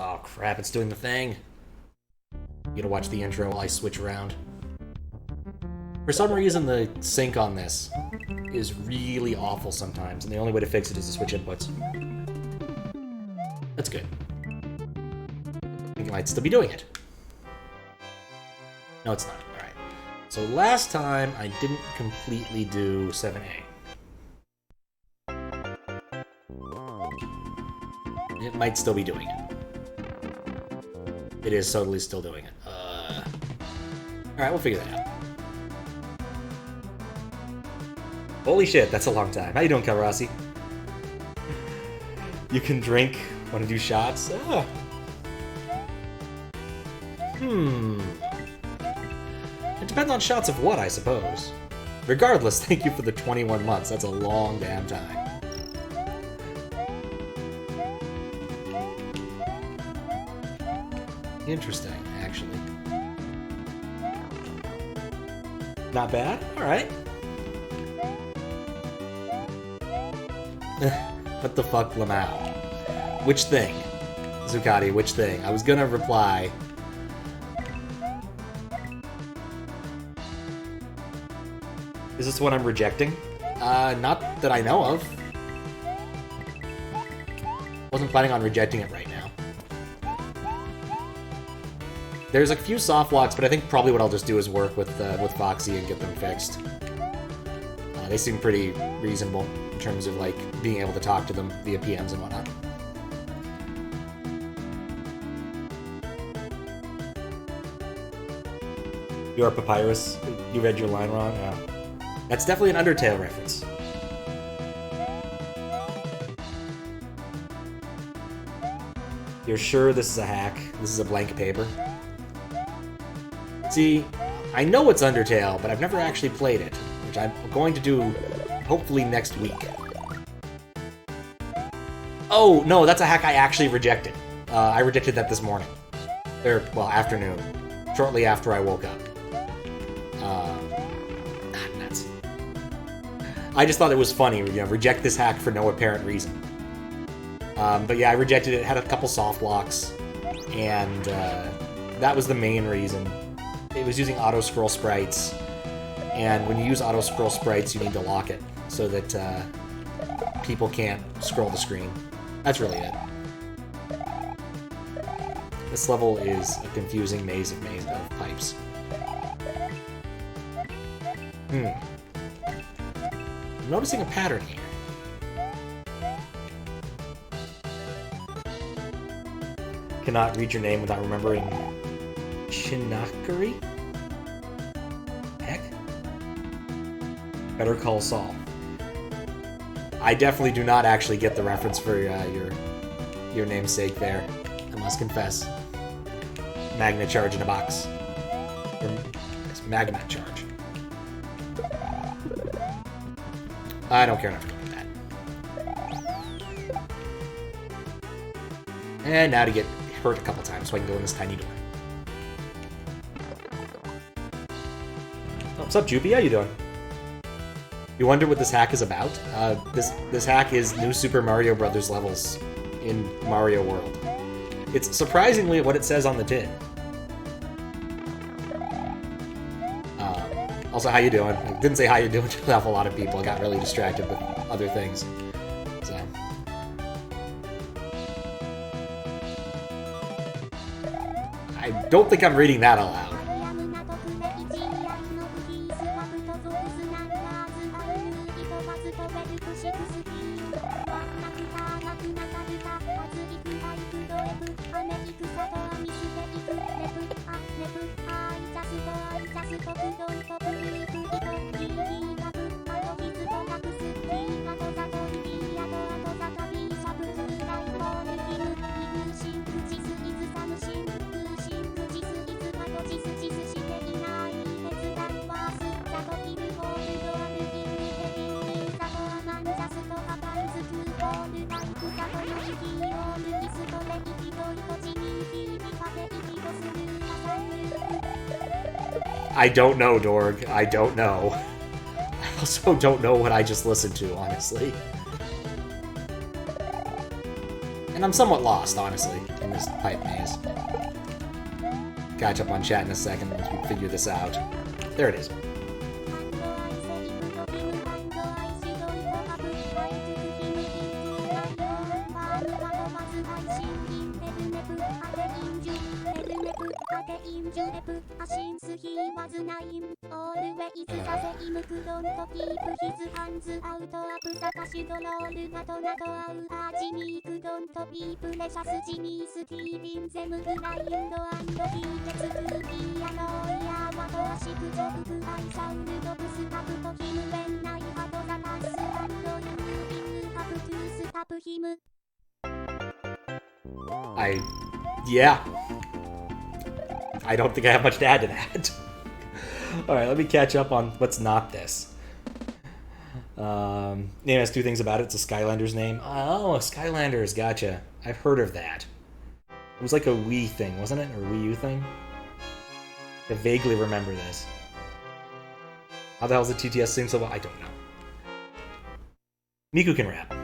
Oh crap, it's doing the thing. You gotta watch the intro while I switch around. For some reason, the sync on this is really awful sometimes, and the only way to fix it is to switch inputs. That's good. I think it might still be doing it. No, it's not. Alright. So last time, I didn't completely do 7A. It might still be doing it. It is totally still doing it. Alright, we'll figure that out. Holy shit, that's a long time. How you doing, Kawarasi? You can drink, want to do shots? Ah. It depends on shots of what, I suppose. Regardless, thank you for the 21 months. That's a long damn time. Interesting, actually. Not bad? Alright. What the fuck, Lamau? Which thing? Zucati, which thing? I was gonna reply. Is this what I'm rejecting? Not that I know of. Wasn't planning on rejecting it right now. There's a few soft locks, but I think probably what I'll just do is work with Foxy and get them fixed. They seem pretty reasonable in terms of like being able to talk to them via PMs and whatnot. You are Papyrus. You read your line wrong. Yeah. That's definitely an Undertale reference. You're sure this is a hack? This is a blank paper? See, I know it's Undertale, but I've never actually played it, which I'm going to do hopefully next week. Oh, no, that's a hack I actually rejected. I rejected that this morning. Well, afternoon. Shortly after I woke up. Nuts. I just thought it was funny, reject this hack for no apparent reason. But yeah, I rejected it, had a couple soft locks, and that was the main reason. It was using auto-scroll sprites, and when you use auto-scroll sprites, you need to lock it so that people can't scroll the screen. That's really it. This level is a confusing maze of pipes. I'm noticing a pattern here. Cannot read your name without remembering Shinakari? Heck? Better Call Saul. I definitely do not actually get the reference for your namesake there. I must confess. Magna charge in a box. It's magna charge. I don't care enough to go with that. And now to get hurt a couple times so I can go in this tiny door. Oh, what's up, Jupy? How you doing? You wonder what this hack is about? This hack is new Super Mario Brothers levels in Mario World. It's surprisingly what it says on the tin. Also, how you doing? I didn't say how you doing to an awful lot of people. I got really distracted with other things. So. I don't think I'm reading that aloud. I don't know, Dorg. I don't know. I also don't know what I just listened to, honestly. And I'm somewhat lost, honestly, in this pipe maze. Catch up on chat in a second once we figure this out. There it is. Yeah. I don't think I have much to add to that. Alright, let me catch up on what's not this. Name has two things about it. It's a Skylander's name. Oh, Skylanders, gotcha. I've heard of that. It was like a Wii thing, wasn't it? Or a Wii U thing? I vaguely remember this. How the hell's the TTS sing so well? I don't know. Miku can rap.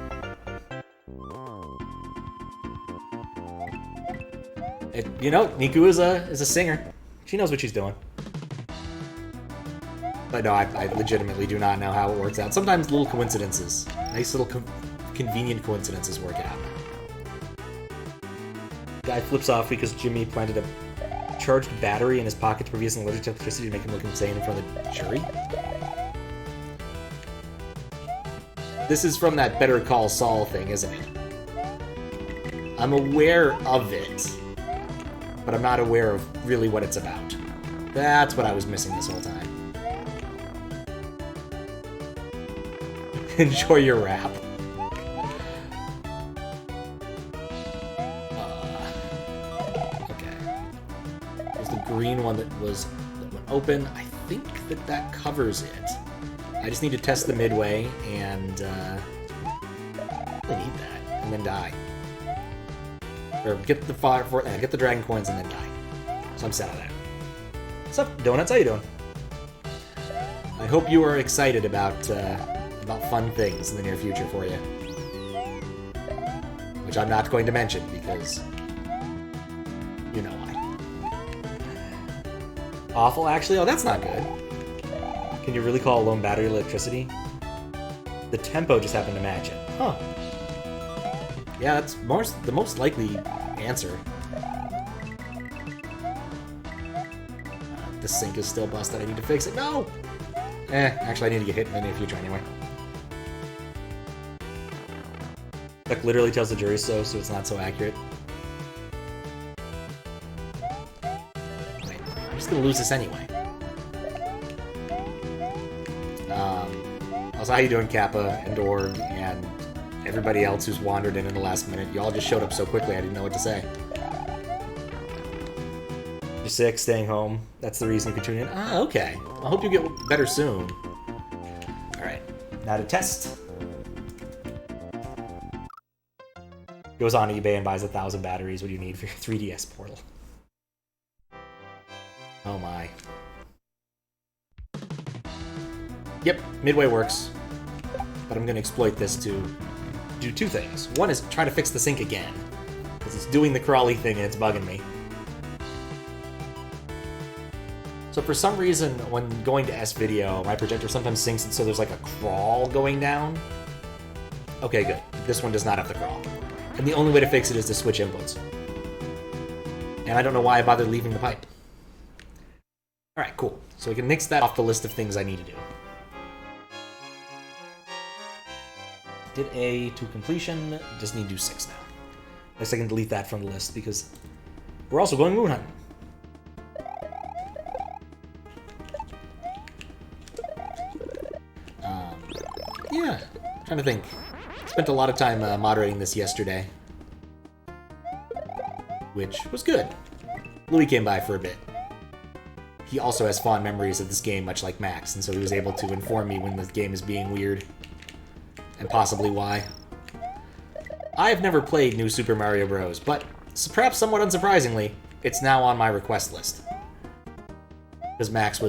You know, Miku is a singer. She knows what she's doing. But no, I legitimately do not know how it works out. Sometimes little coincidences, nice little convenient coincidences work out. Guy flips off because Jimmy planted a charged battery in his pocket to produce an allergic to electricity to make him look insane in front of the jury. This is from that Better Call Saul thing, isn't it? I'm aware of it, but I'm not aware of really what it's about. That's what I was missing this whole time. Enjoy your rap. Okay. There's the green one that went open. I think that covers it. I just need to test the midway and I need that, and then die. Or get the dragon coins and then die. So I'm set on that. What's up, Donuts? How you doing? I hope you are excited about fun things in the near future for you. Which I'm not going to mention because you know why. Awful, actually? Oh, that's not good. Can you really call a lone battery electricity? The tempo just happened to match it. Huh. Yeah, that's the most likely answer. The sink is still busted. I need to fix it. No! Actually, I need to get hit in the near future anyway. That literally tells the jury so it's not so accurate. Wait, I'm just gonna lose this anyway. Also, how you doing, Kappa and Org, and everybody else who's wandered in the last minute? You all just showed up so quickly I didn't know what to say. You're sick, staying home. That's the reason you can tune in. Ah, okay. I hope you get better soon. Alright, now to test. Goes on eBay and buys 1,000 batteries. What do you need for your 3DS portal? Oh my. Yep, midway works. But I'm going to exploit this to do two things. One is try to fix the sink again, because it's doing the crawly thing and it's bugging me. So for some reason, when going to S-Video, my projector sometimes syncs it so there's like a crawl going down. Okay, good. This one does not have the crawl. And the only way to fix it is to switch inputs. And I don't know why I bothered leaving the pipe. Alright, cool. So we can nix that off the list of things I need to do. Did A to completion. Just need to do 6 now. I guess I can delete that from the list because we're also going moon hunting. Yeah, trying to think. Spent a lot of time moderating this yesterday, which was good. Louis came by for a bit. He also has fond memories of this game, much like Max, and so he was able to inform me when the game is being weird, and possibly why. I have never played New Super Mario Bros., but perhaps somewhat unsurprisingly, it's now on my request list. Because Max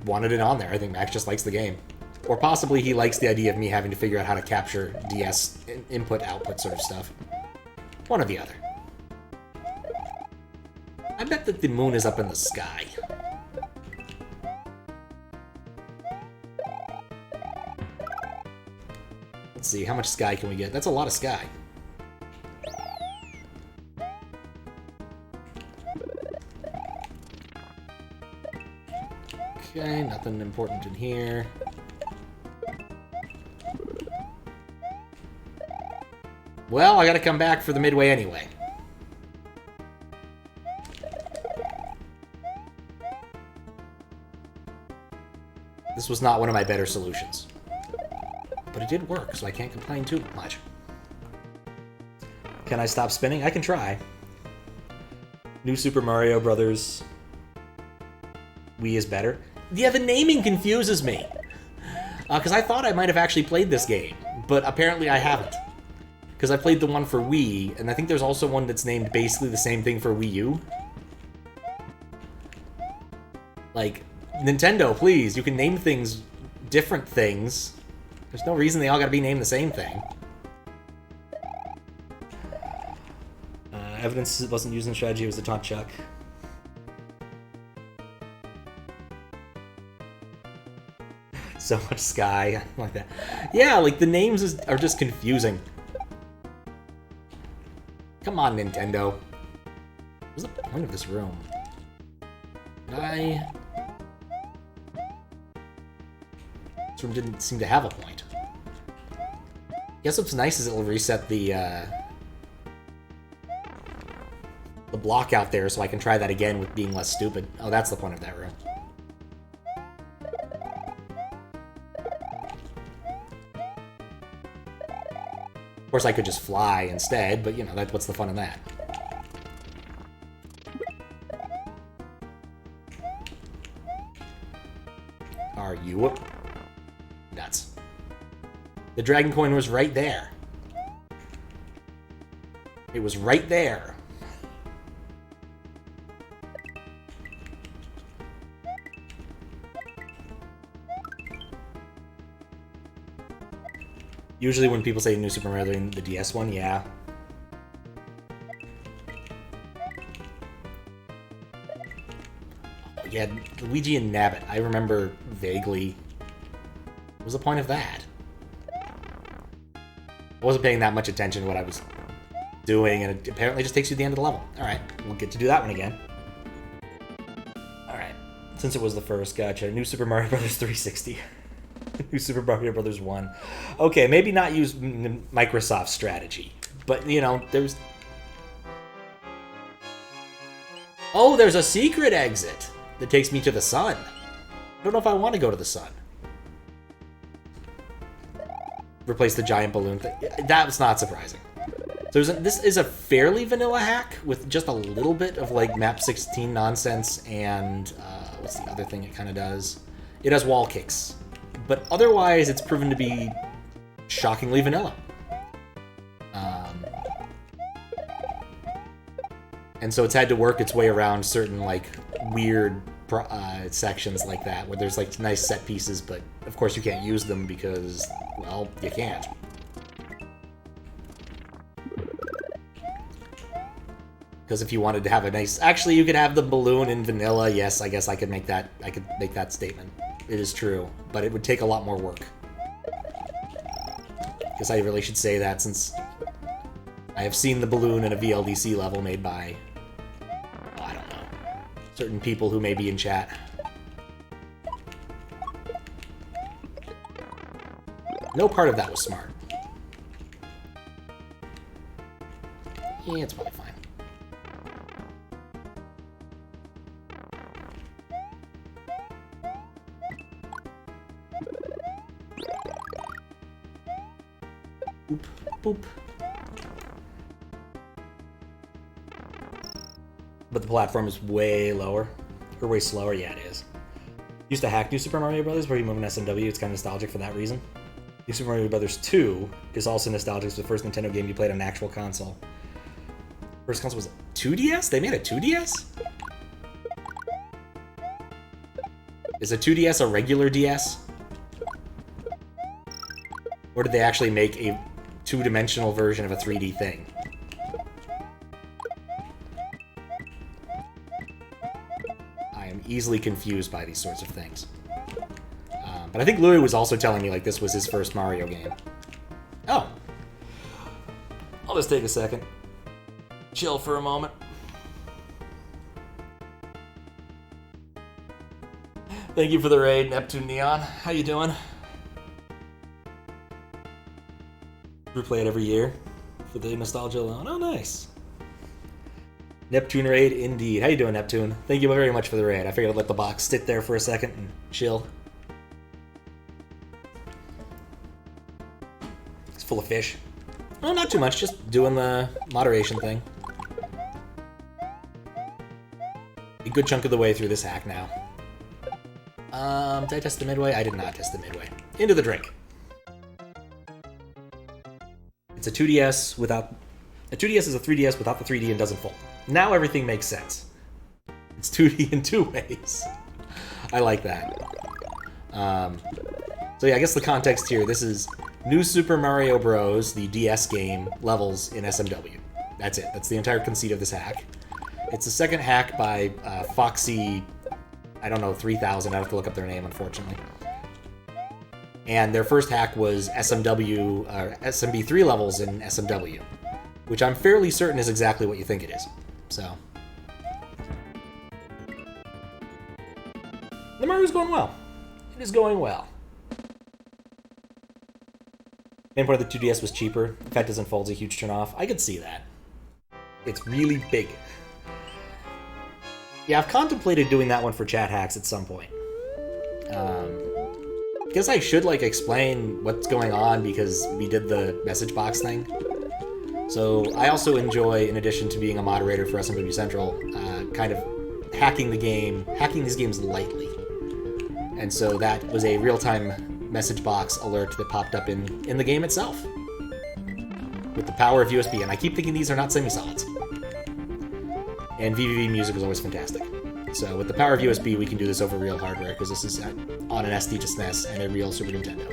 wanted it on there. I think Max just likes the game. Or possibly he likes the idea of me having to figure out how to capture DS input-output sort of stuff. One or the other. I bet that the moon is up in the sky. Let's see, how much sky can we get? That's a lot of sky. Okay, nothing important in here. Well, I gotta come back for the midway anyway. This was not one of my better solutions. But it did work, so I can't complain too much. Can I stop spinning? I can try. New Super Mario Brothers. Wii is better. Yeah, the naming confuses me. Because I thought I might have actually played this game, but apparently I haven't. Because I played the one for Wii, and I think there's also one that's named basically the same thing for Wii U. Like, Nintendo, please, you can name things different things. There's no reason they all gotta be named the same thing. Evidence wasn't using strategy, it was a taunt chuck. So much sky, like that. Yeah, like the names are just confusing. Come on, Nintendo. What's the point of this room? This room didn't seem to have a point. Guess what's nice is it'll reset the block out there so I can try that again with being less stupid. Oh, that's the point of that room. Of course, I could just fly instead, but, you know, what's the fun in that? Are you nuts? The dragon coin was right there. It was right there. Usually when people say New Super Mario, they're in the DS one, yeah. Yeah, Luigi and Nabbit. I remember vaguely. What was the point of that? I wasn't paying that much attention to what I was doing, and it apparently just takes you to the end of the level. Alright, we'll get to do that one again. Alright, since it was the first, gotcha. New Super Mario Bros. 360. New Super Mario Bros. 1. Okay, maybe not use Microsoft strategy, but, you know, there's... Oh, there's a secret exit that takes me to the sun. I don't know if I want to go to the sun. Replace the giant balloon thing. That was not surprising. So this is a fairly vanilla hack with just a little bit of, like, map 16 nonsense and... what's the other thing it kind of does? It has wall kicks. But otherwise, it's proven to be shockingly vanilla. And so it's had to work its way around certain, like, weird sections like that, where there's, like, nice set pieces, but of course you can't use them because, well, you can't. Because if you wanted to have a nice... Actually, you could have the balloon in vanilla. Yes, I guess I could make that statement. It is true, but it would take a lot more work. Guess I really should say that since I have seen the balloon in a VLDC level made by, oh, I don't know, certain people who may be in chat. No part of that was smart. Yeah, it's probably fine. Boop, boop. But the platform is way lower. Or way slower, yeah it is. Used to hack New Super Mario Brothers where you move in SMW, it's kind of nostalgic for that reason. New Super Mario Brothers 2 is also nostalgic, it's the first Nintendo game you played on an actual console. First console was 2DS? They made a 2DS? Is a 2DS a regular DS? Or did they actually make a two-dimensional version of a 3D thing? I'm easily confused by these sorts of things. But I think Louis was also telling me, like, this was his first Mario game. Oh. I'll just take a second. Chill for a moment. Thank you for the raid, Neptune Neon. How you doing? We play it every year for the nostalgia alone. Oh, nice. Neptune raid, indeed. How you doing, Neptune? Thank you very much for the raid. I figured I'd let the box sit there for a second and chill. It's full of fish. Oh, not too much. Just doing the moderation thing. A good chunk of the way through this hack now. Did I test the midway? I did not test the midway. Into the drink. It's a 2DS without... A 2DS is a 3DS without the 3D and doesn't fold. Now everything makes sense. It's 2D in two ways. I like that. So yeah, I guess the context here, this is New Super Mario Bros., the DS game, levels in SMW. That's it. That's the entire conceit of this hack. It's the second hack by Foxy... I don't know, 3000. I have to look up their name, unfortunately. And their first hack was SMB 3 levels in SMW, which I'm fairly certain is exactly what you think it is. So, the Mario's going well. It is going well. Main point of the 2DS was cheaper. The fact doesn't fold's a huge turnoff. I could see that. It's really big. Yeah, I've contemplated doing that one for chat hacks at some point. Guess I should, like, explain what's going on because we did the message box thing. So I also enjoy, in addition to being a moderator for SMW Central, kind of hacking these games lightly. And so that was a real-time message box alert that popped up in the game itself. With the power of USB, and I keep thinking these are not semi-solids. And VVV music is always fantastic. So with the power of USB, we can do this over real hardware, because this is on an SD to SNES and a real Super Nintendo.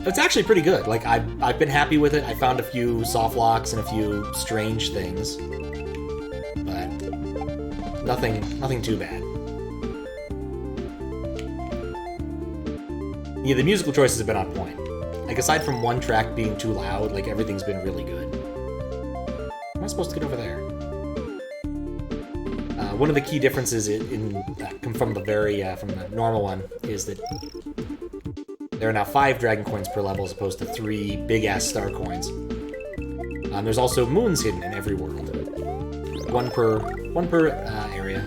It's actually pretty good. Like, I've been happy with it. I found a few soft locks and a few strange things. But nothing too bad. Yeah, the musical choices have been on point. Like, aside from one track being too loud, like, everything's been really good. How am I supposed to get over there? One of the key differences from the normal one is that there are now 5 dragon coins per level as opposed to 3 big-ass star coins. There's also moons hidden in every world. One per area.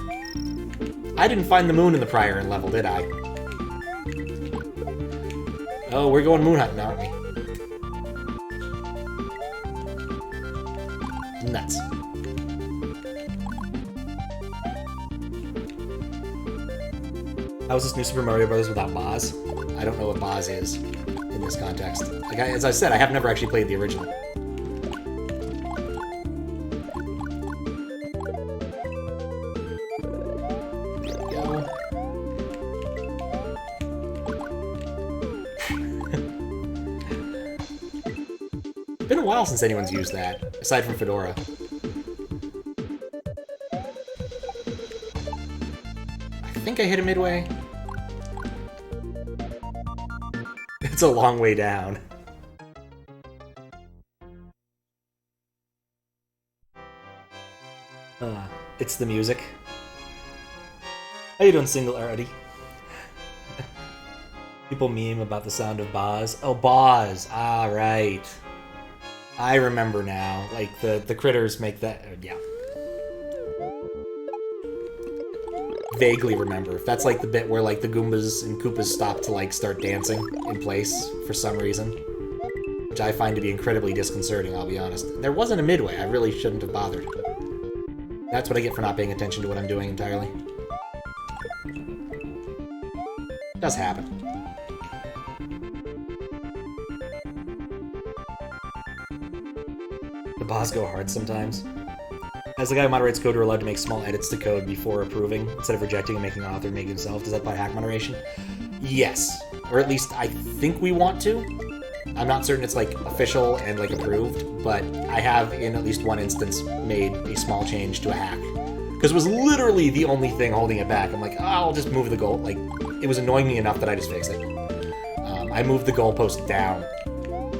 I didn't find the moon in the prior level, did I? Oh, we're going moon hunting, aren't we? Nuts. How is this New Super Mario Bros. Without Boz? I don't know what Boz is in this context. Like, as I said, I have never actually played the original. There we go. It's been a while since anyone's used that, aside from Fedora. I think I hit a midway. It's a long way down. It's the music. How you doing, single already? People meme about the sound of Boz. Oh, Boz! Ah, right. I remember now. Like, the critters make that... yeah. Vaguely remember. That's like the bit where like the Goombas and Koopas stop to like start dancing in place for some reason. Which I find to be incredibly disconcerting, I'll be honest. There wasn't a midway. I really shouldn't have bothered. That's what I get for not paying attention to what I'm doing entirely. It does happen. The boss go hard sometimes. As the guy who moderates code, we're allowed to make small edits to code before approving, instead of rejecting and making the author make it himself. Does that apply to hack moderation? Yes. Or at least I think we want to. I'm not certain it's like official and like approved, but I have in at least one instance made a small change to a hack Because it was literally the only thing holding it back. I'm like, oh, I'll just move the goal. Like, it was annoying me enough that I just fixed it. I moved the goalpost down,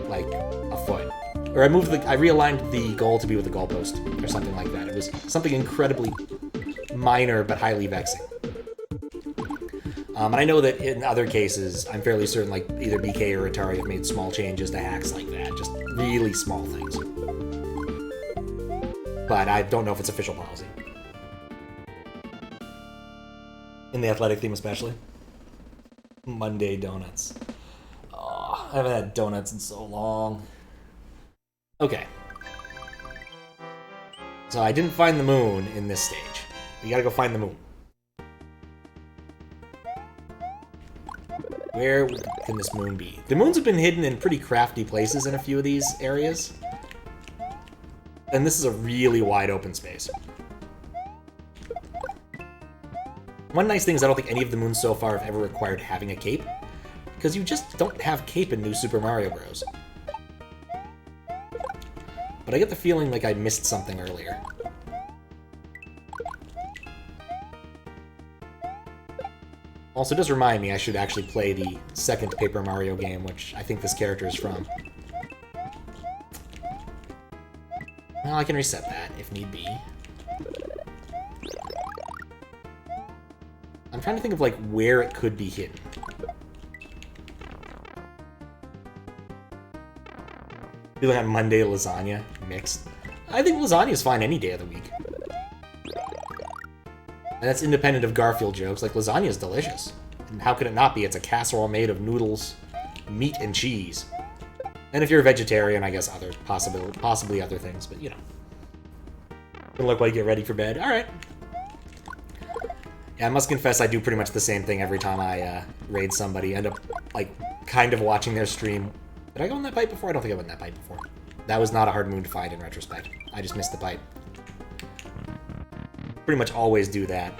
like, a foot. Or I realigned the goal to be with the goalpost, or something like that. It was something incredibly minor, but highly vexing. And I know that in other cases, I'm fairly certain, like, either BK or Atari have made small changes to hacks like that. Just really small things. But I don't know if it's official policy. In the athletic theme especially. Monday donuts. Oh, I haven't had donuts in so long. Okay. So I didn't find the moon in this stage. We gotta go find the moon. Where can this moon be? The moons have been hidden in pretty crafty places in a few of these areas. And this is a really wide open space. One nice thing is I don't think any of the moons so far have ever required having a cape, because you just don't have cape in New Super Mario Bros. But I get the feeling like I missed something earlier. Also, it does remind me I should actually play the second Paper Mario game, which I think this character is from. Well, I can reset that, if need be. I'm trying to think of, like, where it could be hidden. Feeling on Monday lasagna mixed. I think lasagna is fine any day of the week. And that's independent of Garfield jokes. Like, lasagna is delicious. And how could it not be? It's a casserole made of noodles, meat, and cheese. And if you're a vegetarian, I guess possibly other things, but you know. Gonna look like you get ready for bed. Alright. Yeah, I must confess I do pretty much the same thing every time I raid somebody. End up, like, kind of watching their stream. Did I go in that pipe before? I don't think I went in that pipe before. That was not a hard moon to find in retrospect. I just missed the pipe. Pretty much always do that.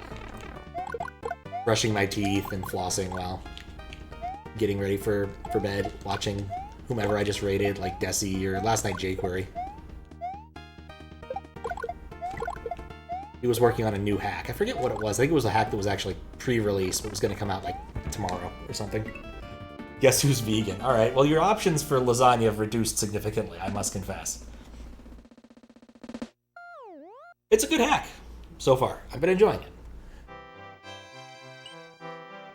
Brushing my teeth and flossing while getting ready for bed, watching whomever I just raided, like Desi or last night jQuery. He was working on a new hack. I forget what it was. I think it was a hack that was actually pre-released, but was going to come out like tomorrow or something. Guess who's vegan? Alright, well your options for lasagna have reduced significantly, I must confess. It's a good hack. So far. I've been enjoying it.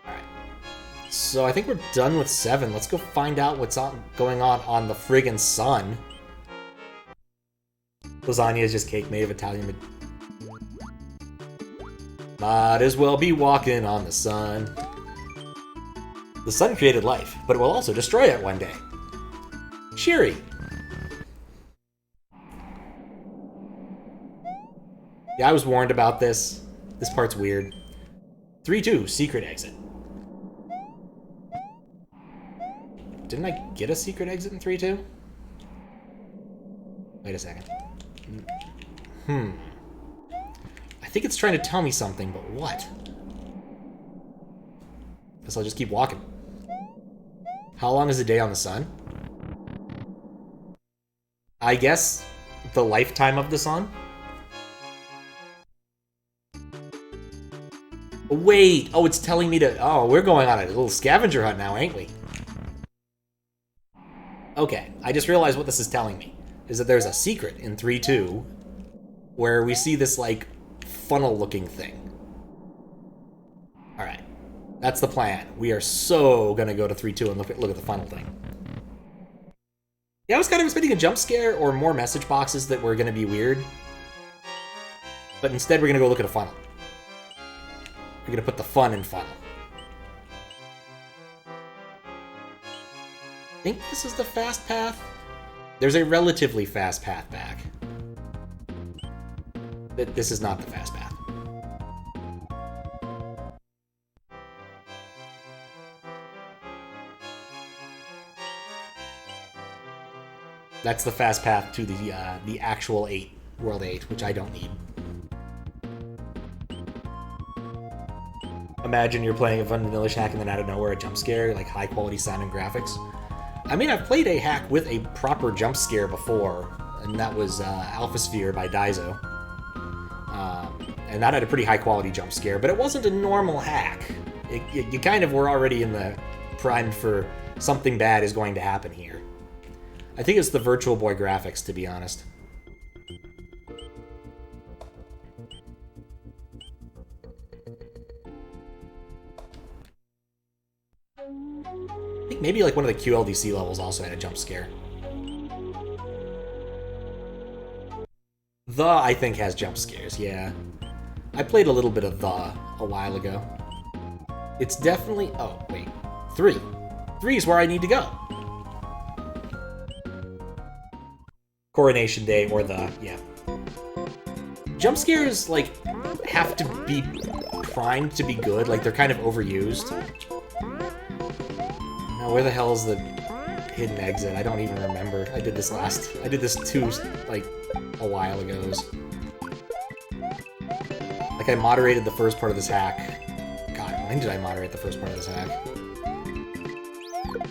Alright. So I think we're done with 7. Let's go find out what's going on the friggin' sun. Lasagna is just cake made of Italian... Might as well be walking on the sun. The sun created life, but it will also destroy it one day. Cheery. Yeah, I was warned about this. This part's weird. 3-2, secret exit. Didn't I get a secret exit in 3-2? Wait a second. I think it's trying to tell me something, but what? Guess I'll just keep walking. How long is a day on the sun? I guess the lifetime of the sun? Wait! Oh, it's telling me to... Oh, we're going on a little scavenger hunt now, ain't we? Okay, I just realized what this is telling me. Is that there's a secret in 3-2 where we see this, like, funnel-looking thing. Alright. That's the plan. We are so gonna go to 3-2 and look at the funnel thing. Yeah, I was kind of expecting a jump scare or more message boxes that were gonna be weird. But instead we're gonna go look at a funnel. We're gonna put the fun in funnel. I think this is the fast path. There's a relatively fast path back. This is not the fast path. That's the fast path to the actual 8, World 8, which I don't need. Imagine you're playing a vanilla hack and then out of nowhere a jump scare, like high quality sound and graphics. I mean, I've played a hack with a proper jump scare before, and that was Alpha Sphere by Daiso. And that had a pretty high quality jump scare, but it wasn't a normal hack. You kind of were already in the primed for something bad is going to happen here. I think it's the Virtual Boy graphics, to be honest. I think maybe like one of the QLDC levels also had a jump scare. The, I think, has jump scares, yeah. I played a little bit of The a while ago. It's definitely... Oh, wait. 3. 3 is where I need to go. Coronation Day or The, yeah. Jump scares, like, have to be primed to be good. Like, they're kind of overused. Now, where the hell is the hidden exit? I don't even remember. I did this too, like, a while ago. Like, I moderated the first part of this hack. God, when did I moderate the first part of this hack?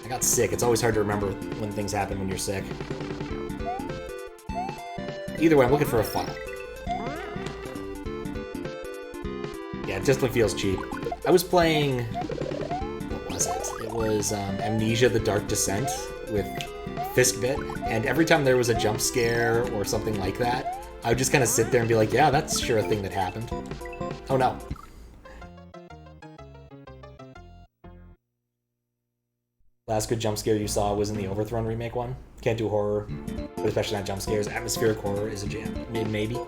I got sick. It's always hard to remember when things happen when you're sick. Either way, I'm looking for a funnel. Yeah, it definitely feels cheap. I was playing... What was it? It was Amnesia: The Dark Descent with Fiskbit, and every time there was a jump scare or something like that, I would just kind of sit there and be like, yeah, that's sure a thing that happened. Oh no. Last good jump scare you saw was in the Overthrown remake one. Can't do horror, but especially not jump scares. Atmospheric horror is a jam. Maybe.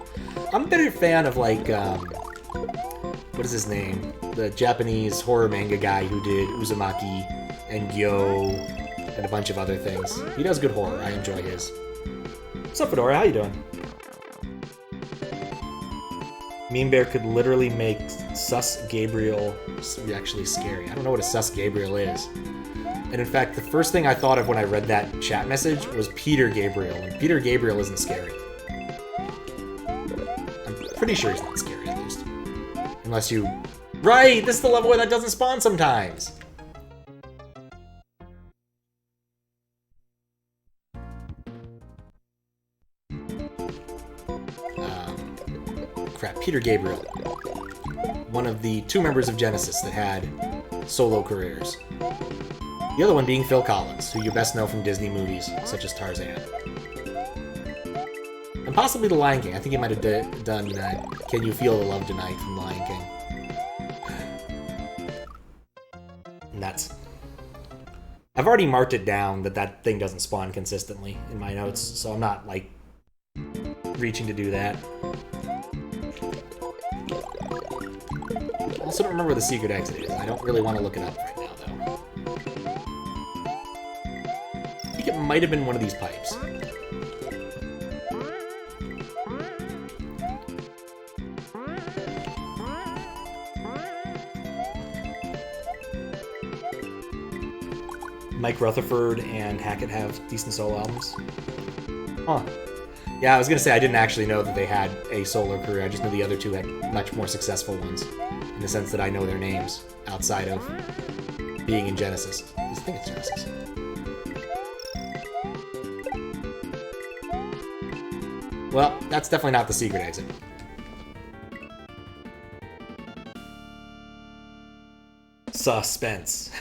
I'm a better fan of, like, what is his name? The Japanese horror manga guy who did Uzumaki and Yo and a bunch of other things. He does good horror. I enjoy his. What's up, Fedora? How you doing? Mean Bear could literally make Sus Gabriel actually scary. I don't know what a Sus Gabriel is. And in fact, the first thing I thought of when I read that chat message was Peter Gabriel, and Peter Gabriel isn't scary. I'm pretty sure he's not scary, at least. Unless you... Right! This is the level where that doesn't spawn sometimes! Crap, Peter Gabriel. One of the 2 members of Genesis that had solo careers. The other one being Phil Collins, who you best know from Disney movies, such as Tarzan. And possibly The Lion King. I think he might have done Can You Feel the Love Tonight from The Lion King. Nuts. I've already marked it down that thing doesn't spawn consistently in my notes, so I'm not, like, reaching to do that. I also don't remember where the secret exit is. I don't really want to look it up right now, though. I think it might have been one of these pipes. Mike Rutherford and Hackett have decent solo albums. Huh. Yeah, I was gonna say I didn't actually know that they had a solo career. I just knew the other 2 had much more successful ones, in the sense that I know their names outside of being in Genesis. I think it's Genesis. Well, that's definitely not the secret exit. Suspense.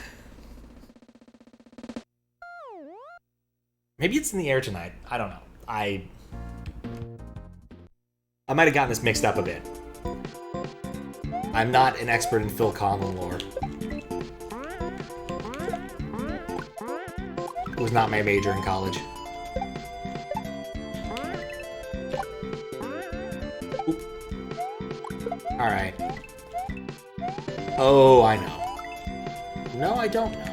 Maybe it's in the air tonight. I don't know. I might have gotten this mixed up a bit. I'm not an expert in Phil Collins lore. It was not my major in college. Oop. Alright. Oh, I know. No, I don't know.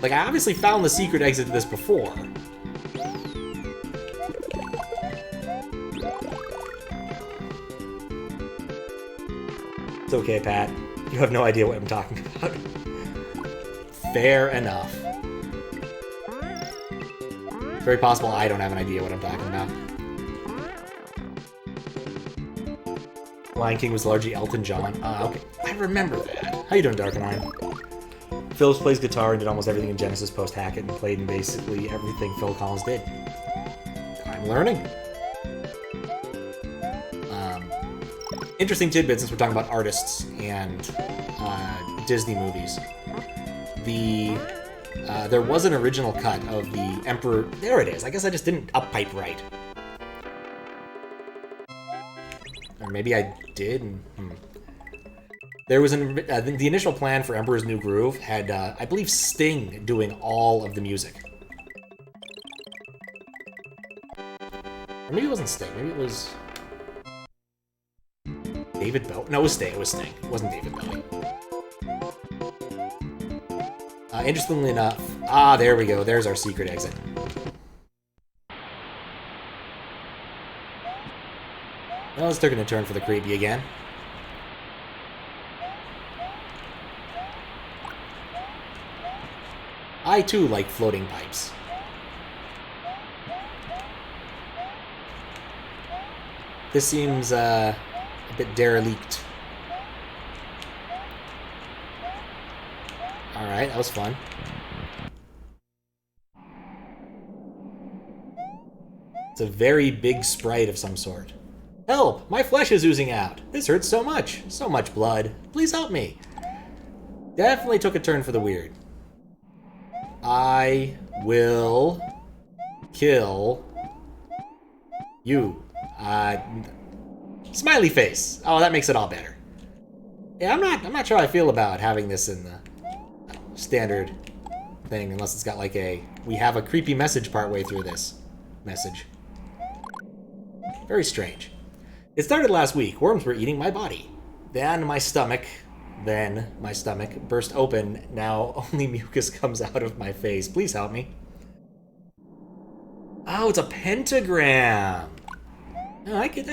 Like, I obviously found the secret exit to this before. It's okay, Pat. You have no idea what I'm talking about. Fair enough. It's very possible I don't have an idea what I'm talking about. Lion King was largely Elton John. Okay. I remember that. How you doing, Darkenine? Phillips plays guitar and did almost everything in Genesis post-Hackett and played in basically everything Phil Collins did. I'm learning. Interesting tidbit since we're talking about artists and Disney movies. There was an original cut of the Emperor... There it is. I guess I just didn't up-pipe right. Or maybe I did. There was the initial plan for Emperor's New Groove had, I believe, Sting doing all of the music. Or maybe it wasn't Sting. Maybe it was... David Bowie? No, it was Sting. It was Sting. It wasn't David Bowie. Interestingly enough... Ah, there we go. There's our secret exit. Well, it's taking a turn for the creepy again. I, too, like floating pipes. This seems, a bit derelict. Alright, that was fun. It's a very big sprite of some sort. Help! My flesh is oozing out! This hurts so much! So much blood! Please help me! Definitely took a turn for the weird. I will kill you. Smiley face. Oh, that makes it all better. Yeah, I'm not sure how I feel about having this in the standard thing, unless it's got like a we have a creepy message partway through this message. Very strange. It started last week. Worms were eating my body. Then my stomach burst open. Now only mucus comes out of my face. Please help me. Oh, it's a pentagram. Oh, I could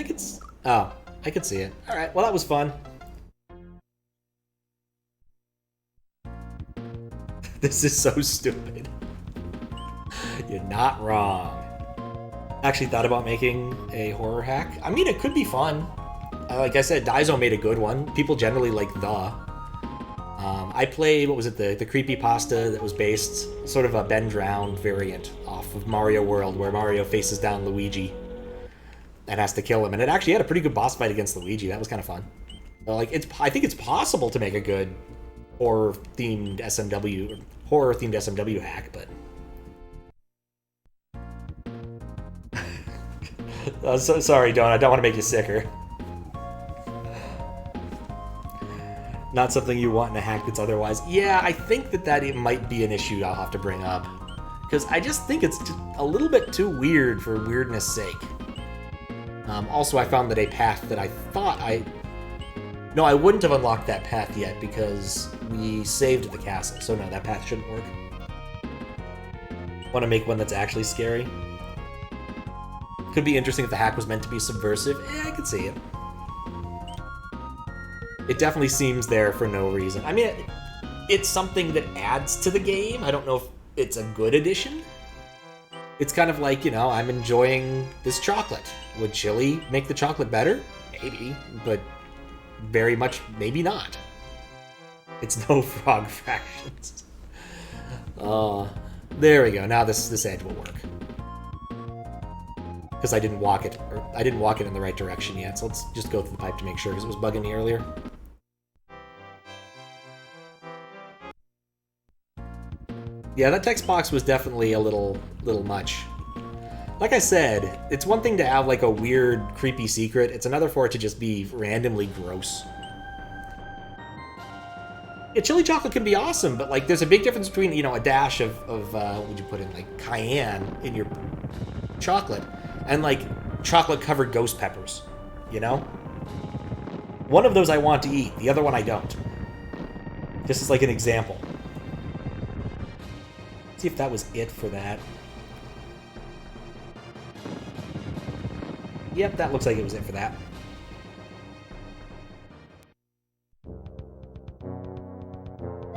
see it. All right. Well, that was fun. This is so stupid. You're not wrong. I actually thought about making a horror hack. I mean, it could be fun. Like I said, Daizo made a good one. People generally like the. I played, what was it, the Creepypasta that was based, sort of a Ben Drowned variant off of Mario World, where Mario faces down Luigi and has to kill him. And it actually had a pretty good boss fight against Luigi. That was kind of fun. So, like, I think it's possible to make a good horror-themed SMW hack, but... so sorry, Dawn, I don't want to make you sicker. Not something you want in a hack that's otherwise... Yeah, I think that it might be an issue I'll have to bring up. Because I just think it's just a little bit too weird for weirdness' sake. Also, I found that a path that I thought No, I wouldn't have unlocked that path yet because we saved the castle. So no, that path shouldn't work. Want to make one that's actually scary? Could be interesting if the hack was meant to be subversive. I could see it. It definitely seems there for no reason. I mean, it's something that adds to the game. I don't know if it's a good addition. It's kind of like, you know, I'm enjoying this chocolate. Would chili make the chocolate better? Maybe, but very much maybe not. It's no frog fractions. There we go. Now this edge will work. Because I didn't walk it in the right direction yet, so let's just go through the pipe to make sure, because it was bugging me earlier. Yeah, that text box was definitely a little much. Like I said, it's one thing to have like a weird, creepy secret. It's another for it to just be randomly gross. Yeah, chili chocolate can be awesome, but like there's a big difference between, you know, a dash of what would you put in, like cayenne in your chocolate and like chocolate-covered ghost peppers, you know? One of those I want to eat, the other one I don't. This is like an example. See if that was it for that. Yep, that looks like it was it for that.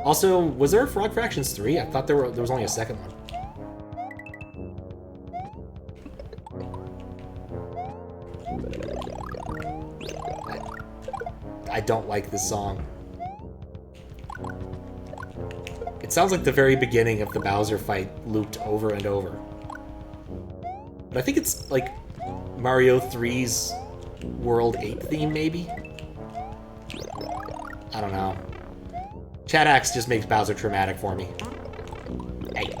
Also, was there a Frog Fractions 3? I thought there was only a second one. I don't like this song. It sounds like the very beginning of the Bowser fight looped over and over. But I think it's like Mario 3's World 8 theme, maybe? I don't know. Chat Axe just makes Bowser traumatic for me. Hey.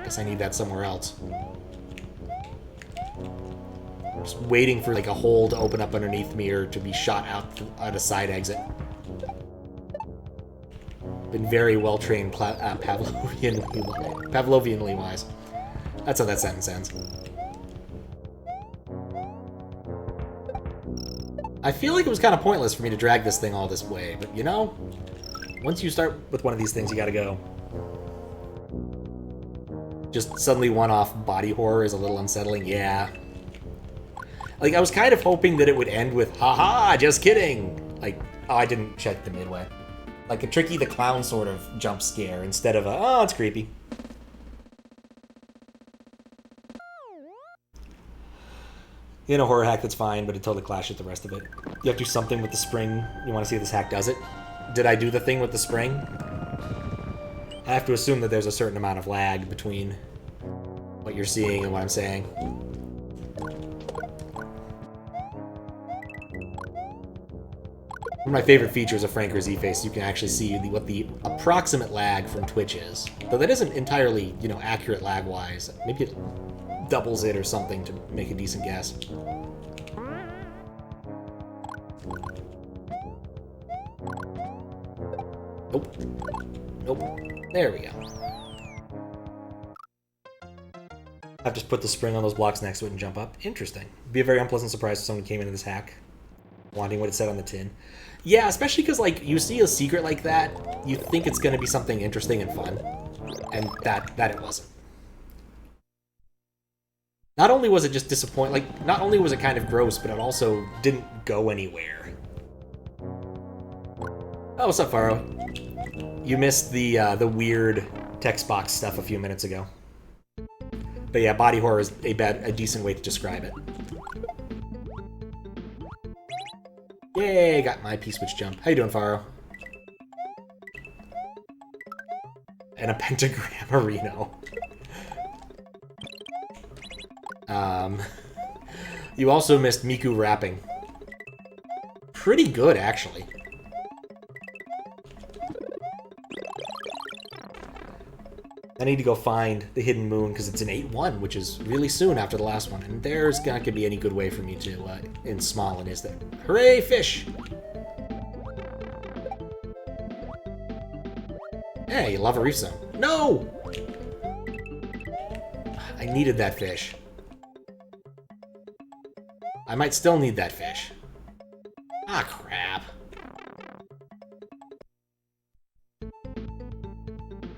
Guess I need that somewhere else. I'm just waiting for like a hole to open up underneath me or to be shot out at a side exit. Been very well trained Pavlovianly wise. That's how that sentence ends. I feel like it was kind of pointless for me to drag this thing all this way, but you know, once you start with one of these things, you gotta go. Just suddenly one-off body horror is a little unsettling, yeah. Like, I was kind of hoping that it would end with, haha, just kidding! Like, oh, I didn't check the midway. Like a Tricky the Clown sort of jump scare instead of a, oh, it's creepy. In a horror hack, that's fine, but it totally clashes with the rest of it. You have to do something with the spring. You want to see if this hack does it? Did I do the thing with the spring? I have to assume that there's a certain amount of lag between what you're seeing and what I'm saying. One of my favorite features of Franker Z-Face, you can actually see what the approximate lag from Twitch is. Though that isn't entirely, you know, accurate lag-wise. Maybe it doubles it or something to make a decent guess. Nope. Nope. There we go. I've just put the spring on those blocks next to it and jump up. Interesting. It'd be a very unpleasant surprise if someone came into this hack wanting what it said on the tin. Yeah, especially because, like, you see a secret like that, you think it's going to be something interesting and fun. And that it wasn't. Not only was it just disappointing, like, not only was it kind of gross, but it also didn't go anywhere. Oh, what's up, Faro? You missed the weird text box stuff a few minutes ago. But yeah, body horror is a decent way to describe it. Yay, got my P-switch jump. How you doing, Faro? And a pentagram Reno. You also missed Miku rapping. Pretty good, actually. I need to go find the Hidden Moon, because it's an 8-1, which is really soon after the last one. And there's not going to be any good way for me to, in Smallin, is there? Hooray, fish! Hey, Lava Reef Zone. No! I needed that fish. I might still need that fish. Ah, crap.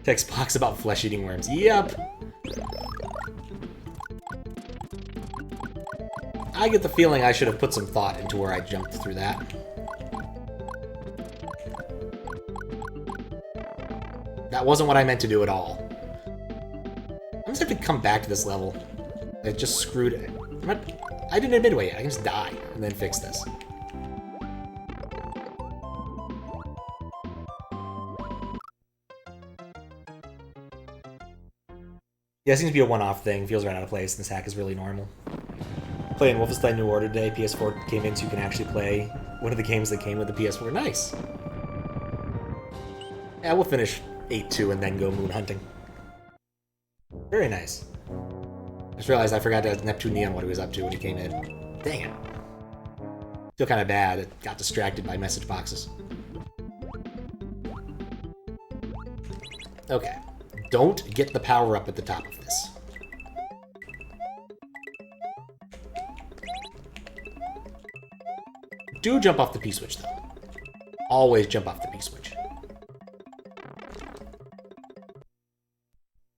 Text box about flesh-eating worms. Yep. I get the feeling I should have put some thought into where I jumped through that. That wasn't what I meant to do at all. I'm just have to come back to this level. I just screwed it. I didn't admit it yet. I can just die and then fix this. Yeah, it seems to be a one-off thing. Feels right out of place, and this hack is really normal. Playing Wolfenstein New Order today. PS4 came in so you can actually play one of the games that came with the PS4. Nice! Yeah, we'll finish 8-2 and then go moon hunting. Very nice. I just realized I forgot to ask Neptune Neon what he was up to when he came in. Dang it. Feel kind of bad. It got distracted by message boxes. Okay. Don't get the power up at the top of this. Do jump off the P-switch, though. Always jump off the P-switch.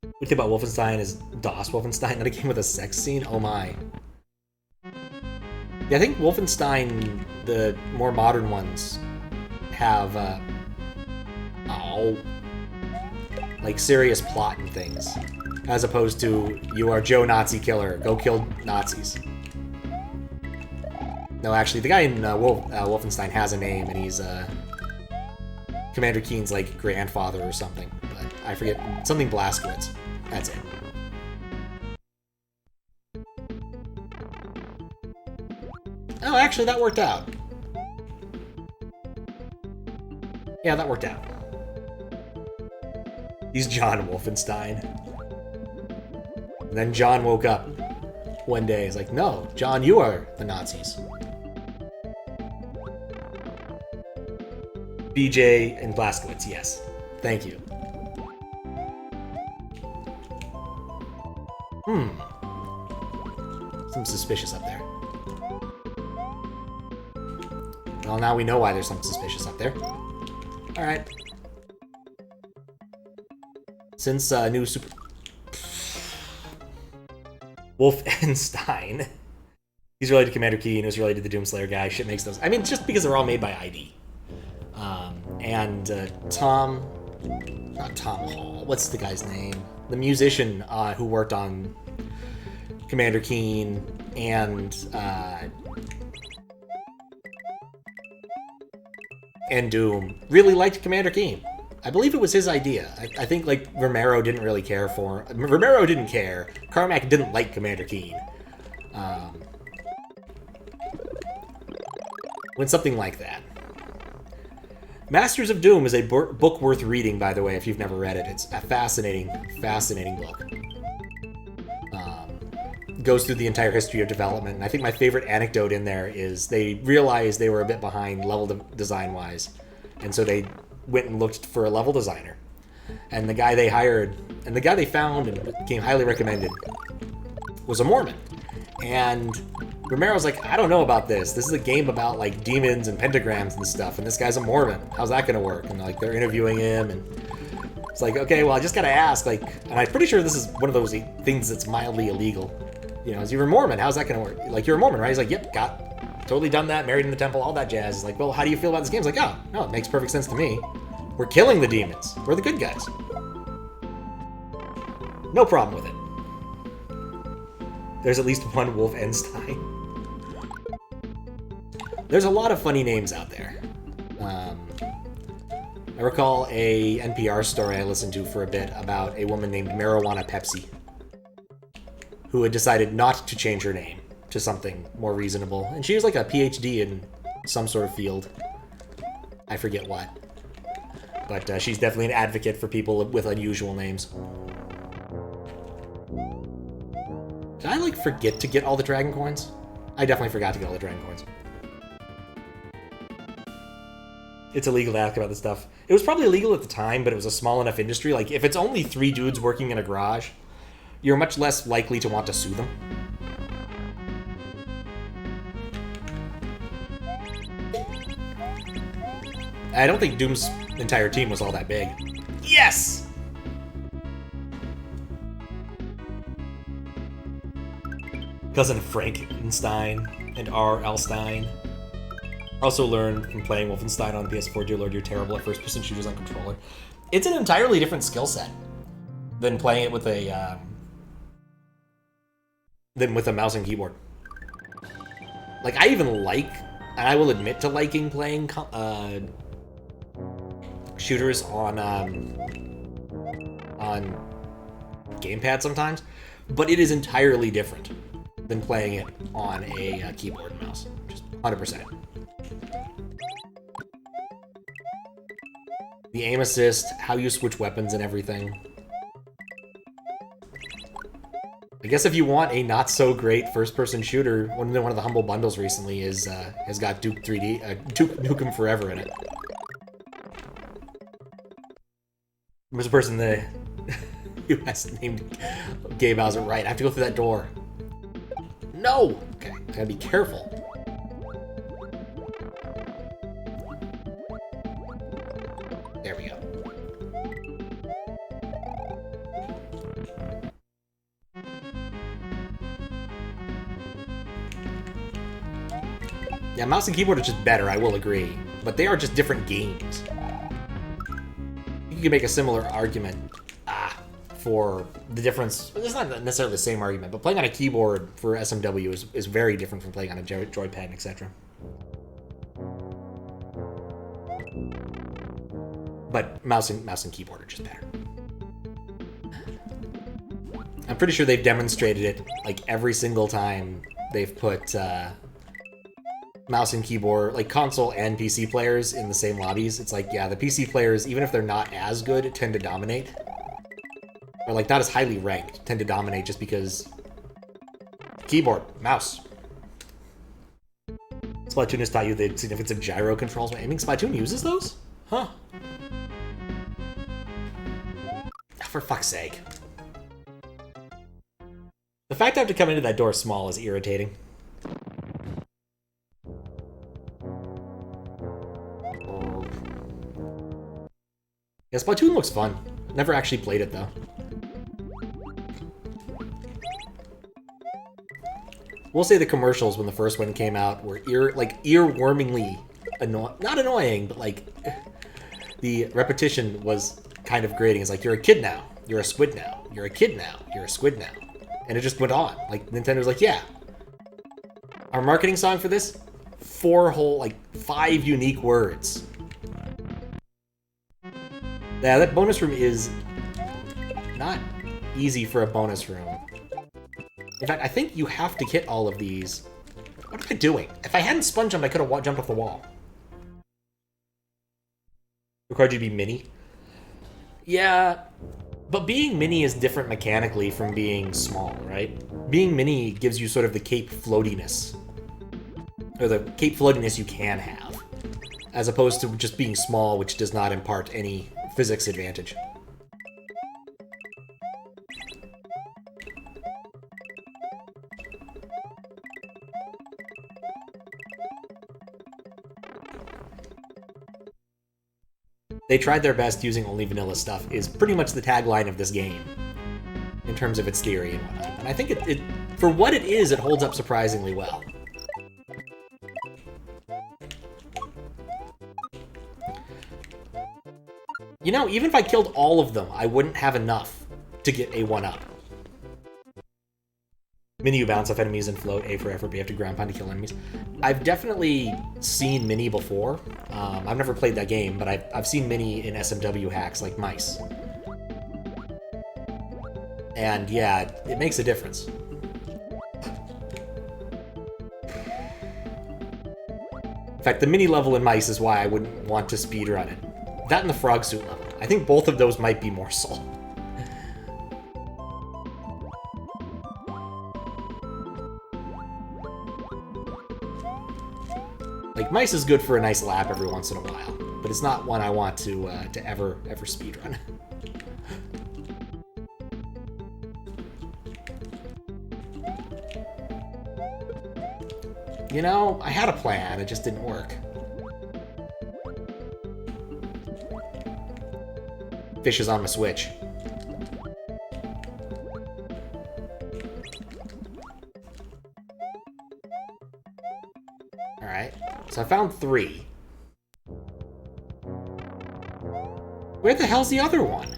What do you think about Wolfenstein? Is DOS Wolfenstein not a game with a sex scene? Oh my. Yeah, I think Wolfenstein, the more modern ones, have, like serious plot and things. As opposed to, you are Joe Nazi Killer, go kill Nazis. No, actually, the guy in Wolfenstein has a name, and he's Commander Keen's, like, grandfather or something. But I forget, something Blazkowicz. That's it. Oh, actually, that worked out. Yeah, that worked out. He's John Wolfenstein. And then John woke up one day. He's like, no, John, you are the Nazis. BJ and Blaskowitz, yes. Thank you. Something suspicious up there. Well, now we know why there's something suspicious up there. Alright. Since new super... Wolfenstein. He's related to Commander Keen, who's related to the Doomslayer guy. Shit makes those... I mean, just because they're all made by ID. Tom... Not Tom Hall. What's the guy's name? The musician who worked on Commander Keen and Doom really liked Commander Keen. I believe it was his idea. I think, like, Romero didn't really care for... Romero didn't care. Carmack didn't like Commander Keen. When something like that. Masters of Doom is a book worth reading, by the way, if you've never read it. It's a fascinating, fascinating book. Goes through the entire history of development, and I think my favorite anecdote in there is they realized they were a bit behind level design-wise, and so they went and looked for a level designer. And the guy they hired, and the guy they found and became highly recommended, was a Mormon. And Romero's like, I don't know about this. This is a game about, like, demons and pentagrams and stuff, and this guy's a Mormon. How's that gonna work? And, like, they're interviewing him, and it's like, okay, well, I just gotta ask, like, and I'm pretty sure this is one of those things that's mildly illegal. You know, you're a Mormon, how's that gonna work? Like, you're a Mormon, right? He's like, yep, totally done that, married in the temple, all that jazz. He's like, well, how do you feel about this game? He's like, oh, no, it makes perfect sense to me. We're killing the demons. We're the good guys. No problem with it. There's at least one Wolfenstein. There's a lot of funny names out there. I recall a NPR story I listened to for a bit about a woman named Marijuana Pepsi, who had decided not to change her name to something more reasonable. And she was like a PhD in some sort of field. I forget what. But she's definitely an advocate for people with unusual names. Did I, like, forget to get all the dragon coins? I definitely forgot to get all the dragon coins. It's illegal to ask about this stuff. It was probably illegal at the time, but it was a small enough industry. Like, if it's only 3 dudes working in a garage, you're much less likely to want to sue them. I don't think Doom's entire team was all that big. Yes! Cousin Frankenstein and R. Elstein. Also learned from playing Wolfenstein on PS4, dear lord, you're terrible at first-person shooters on controller. It's an entirely different skill set than playing it with a mouse and keyboard. Like, I even like, and I will admit to liking playing shooters on gamepad sometimes, but it is entirely different than playing it on a keyboard and mouse. Just 100%. The aim assist, how you switch weapons and everything. I guess if you want a not-so-great first-person shooter, one of the Humble Bundles recently has got Duke 3D, Duke Nukem Forever in it. There's a person in the US named Gay Bowser. Right, I have to go through that door. No! Okay, I gotta be careful. There we go. Yeah, mouse and keyboard are just better, I will agree. But they are just different games. You can make a similar argument for the difference. It's not necessarily the same argument, but playing on a keyboard for SMW is very different from playing on a joypad, etc. But mouse and keyboard are just better. I'm pretty sure they've demonstrated it like every single time they've put mouse and keyboard, like console and PC players in the same lobbies. It's like, yeah, the PC players, even if they're not as good, tend to dominate. Or like not as highly ranked, tend to dominate just because keyboard, mouse. Splatoon has taught you the significance of gyro controls when aiming. Splatoon uses those? Huh. For fuck's sake. The fact I have to come into that door small is irritating. Yeah, Splatoon looks fun. Never actually played it, though. We'll say the commercials when the first one came out were earwormingly not annoying, but like the repetition was kind of grating. It's like, you're a kid now, you're a squid now, you're a kid now, you're a squid now. And it just went on. Like, Nintendo's like, yeah. Our marketing song for this? 5 unique words. Yeah, that bonus room is not easy for a bonus room. In fact, I think you have to hit all of these. What am I doing? If I hadn't sponge jumped, I could have jumped off the wall. Required you to be mini? Yeah, but being mini is different mechanically from being small, right? Being mini gives you sort of the cape floatiness. Or the cape floatiness you can have. As opposed to just being small, which does not impart any physics advantage. They tried their best using only vanilla stuff is pretty much the tagline of this game in terms of its theory and whatnot. And I think it for what it is, it holds up surprisingly well. You know, even if I killed all of them, I wouldn't have enough to get a 1-up. Mini, you bounce off enemies and float. A for effort, B after ground pound to kill enemies. I've definitely seen Mini before. I've never played that game, but I've seen Mini in SMW hacks like mice. And yeah, it makes a difference. In fact, the Mini level in mice is why I wouldn't want to speedrun it. That and the frog suit level. I think both of those might be more soul. Like, mice is good for a nice lap every once in a while, but it's not one I want to ever speedrun. You know, I had a plan, it just didn't work. Fish is on my Switch. Alright, so I found 3. Where the hell's the other one?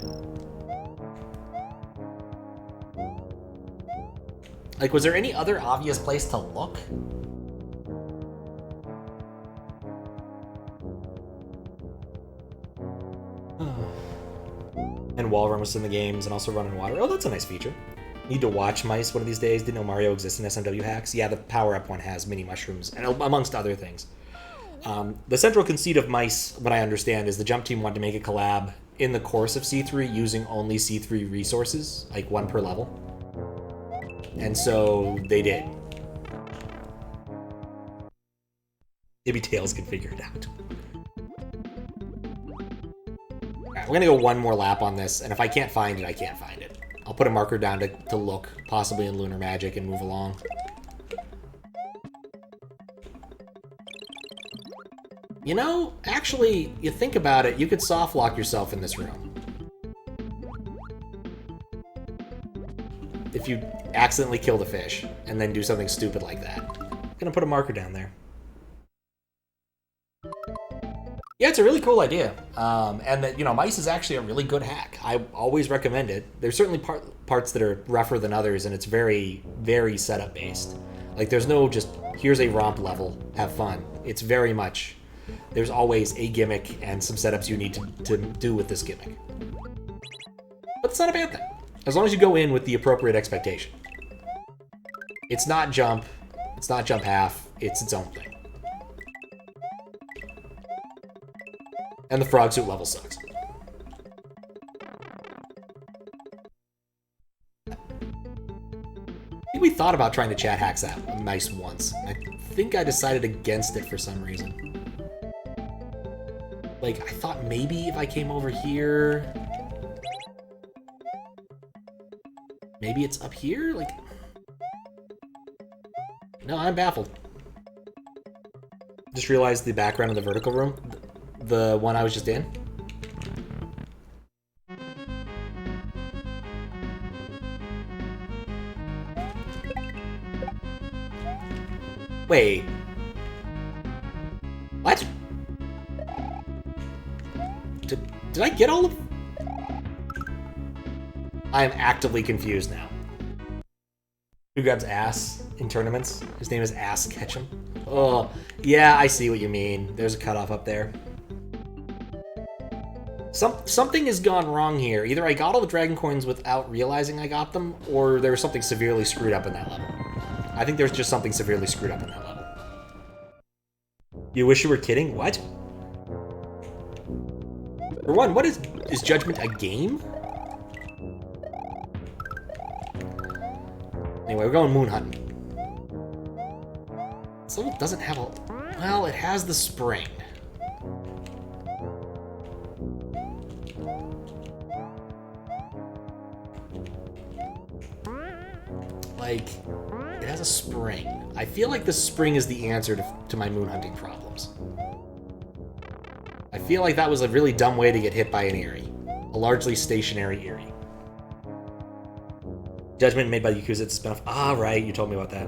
Like, was there any other obvious place to look? And wall run was in the games, and also run in water. Oh, that's a nice feature. Need to watch mice one of these days. Didn't know Mario exists in SMW hacks. Yeah, the power-up one has mini mushrooms, and amongst other things. The central conceit of mice, what I understand, is the Jump team wanted to make a collab in the course of C3 using only C3 resources, like 1 per level. And so they did. Maybe Tails can figure it out. Alright, we're gonna go one more lap on this, and if I can't find it, I can't find it. I'll put a marker down to look, possibly in Lunar Magic, and move along. You know, actually, you think about it, you could soft lock yourself in this room. If you accidentally kill the fish, and then do something stupid like that. I'm gonna put a marker down there. Yeah, it's a really cool idea. And that, you know, mice is actually a really good hack. I always recommend it. There's certainly parts that are rougher than others, and it's very, very setup based. Like, there's no just, here's a romp level, have fun. It's very much, there's always a gimmick and some setups you need to do with this gimmick. But it's not a bad thing, as long as you go in with the appropriate expectation. It's not jump half, it's its own thing. And the frog suit level sucks. I think we thought about trying to chat hacks that nice once. I think I decided against it for some reason. Like, I thought maybe if I came over here... Maybe it's up here? Like... No, I'm baffled. Just realized the background of the vertical room. The one I was just in. Wait. What? Did I get all of... I am actively confused now. Who grabs ass in tournaments? His name is Ass Ketchum. Oh, yeah, I see what you mean. There's a cutoff up there. Something has gone wrong here. Either I got all the dragon coins without realizing I got them, or there was something severely screwed up in that level. I think there's just something severely screwed up in that level. You wish you were kidding? What? For one, what is Judgment a game? Anyway, we're going moon hunting. This level doesn't have a... Well, it has the spring. Like, it has a spring. I feel like the spring is the answer to my moon hunting problems. I feel like that was a really dumb way to get hit by an Eerie. A largely stationary Eerie. Judgment made by Yakuza, it's a spinoff. Ah, right, you told me about that.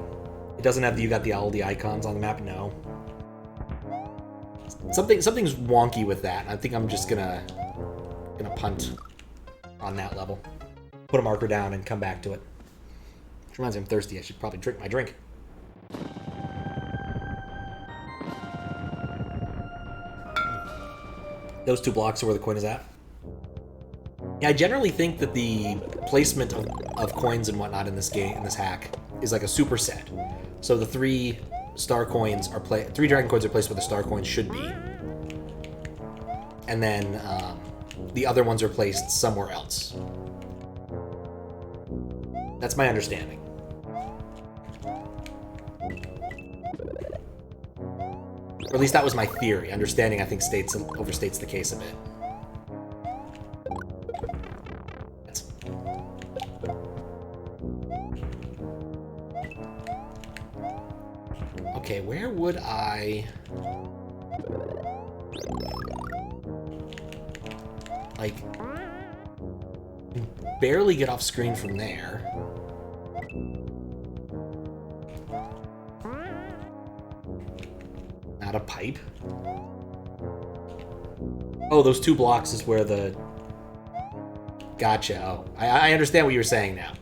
It doesn't have you got all the icons on the map? No. Something's wonky with that. I think I'm just gonna punt on that level. Put a marker down and come back to it. Which reminds me, I'm thirsty. I should probably drink my drink. Those 2 blocks are where the coin is at. Yeah, I generally think that the placement of coins and whatnot in this game, in this hack, is like a superset. So the 3 star coins are 3 dragon coins are placed where the star coins should be, and then the other ones are placed somewhere else. That's my understanding. Or at least that was my theory. Understanding, I think, overstates the case a bit. Okay, where would I... Like... barely get off screen from there. Not a pipe. Oh, those 2 blocks is where the... Gotcha. Oh, I understand what you were saying now.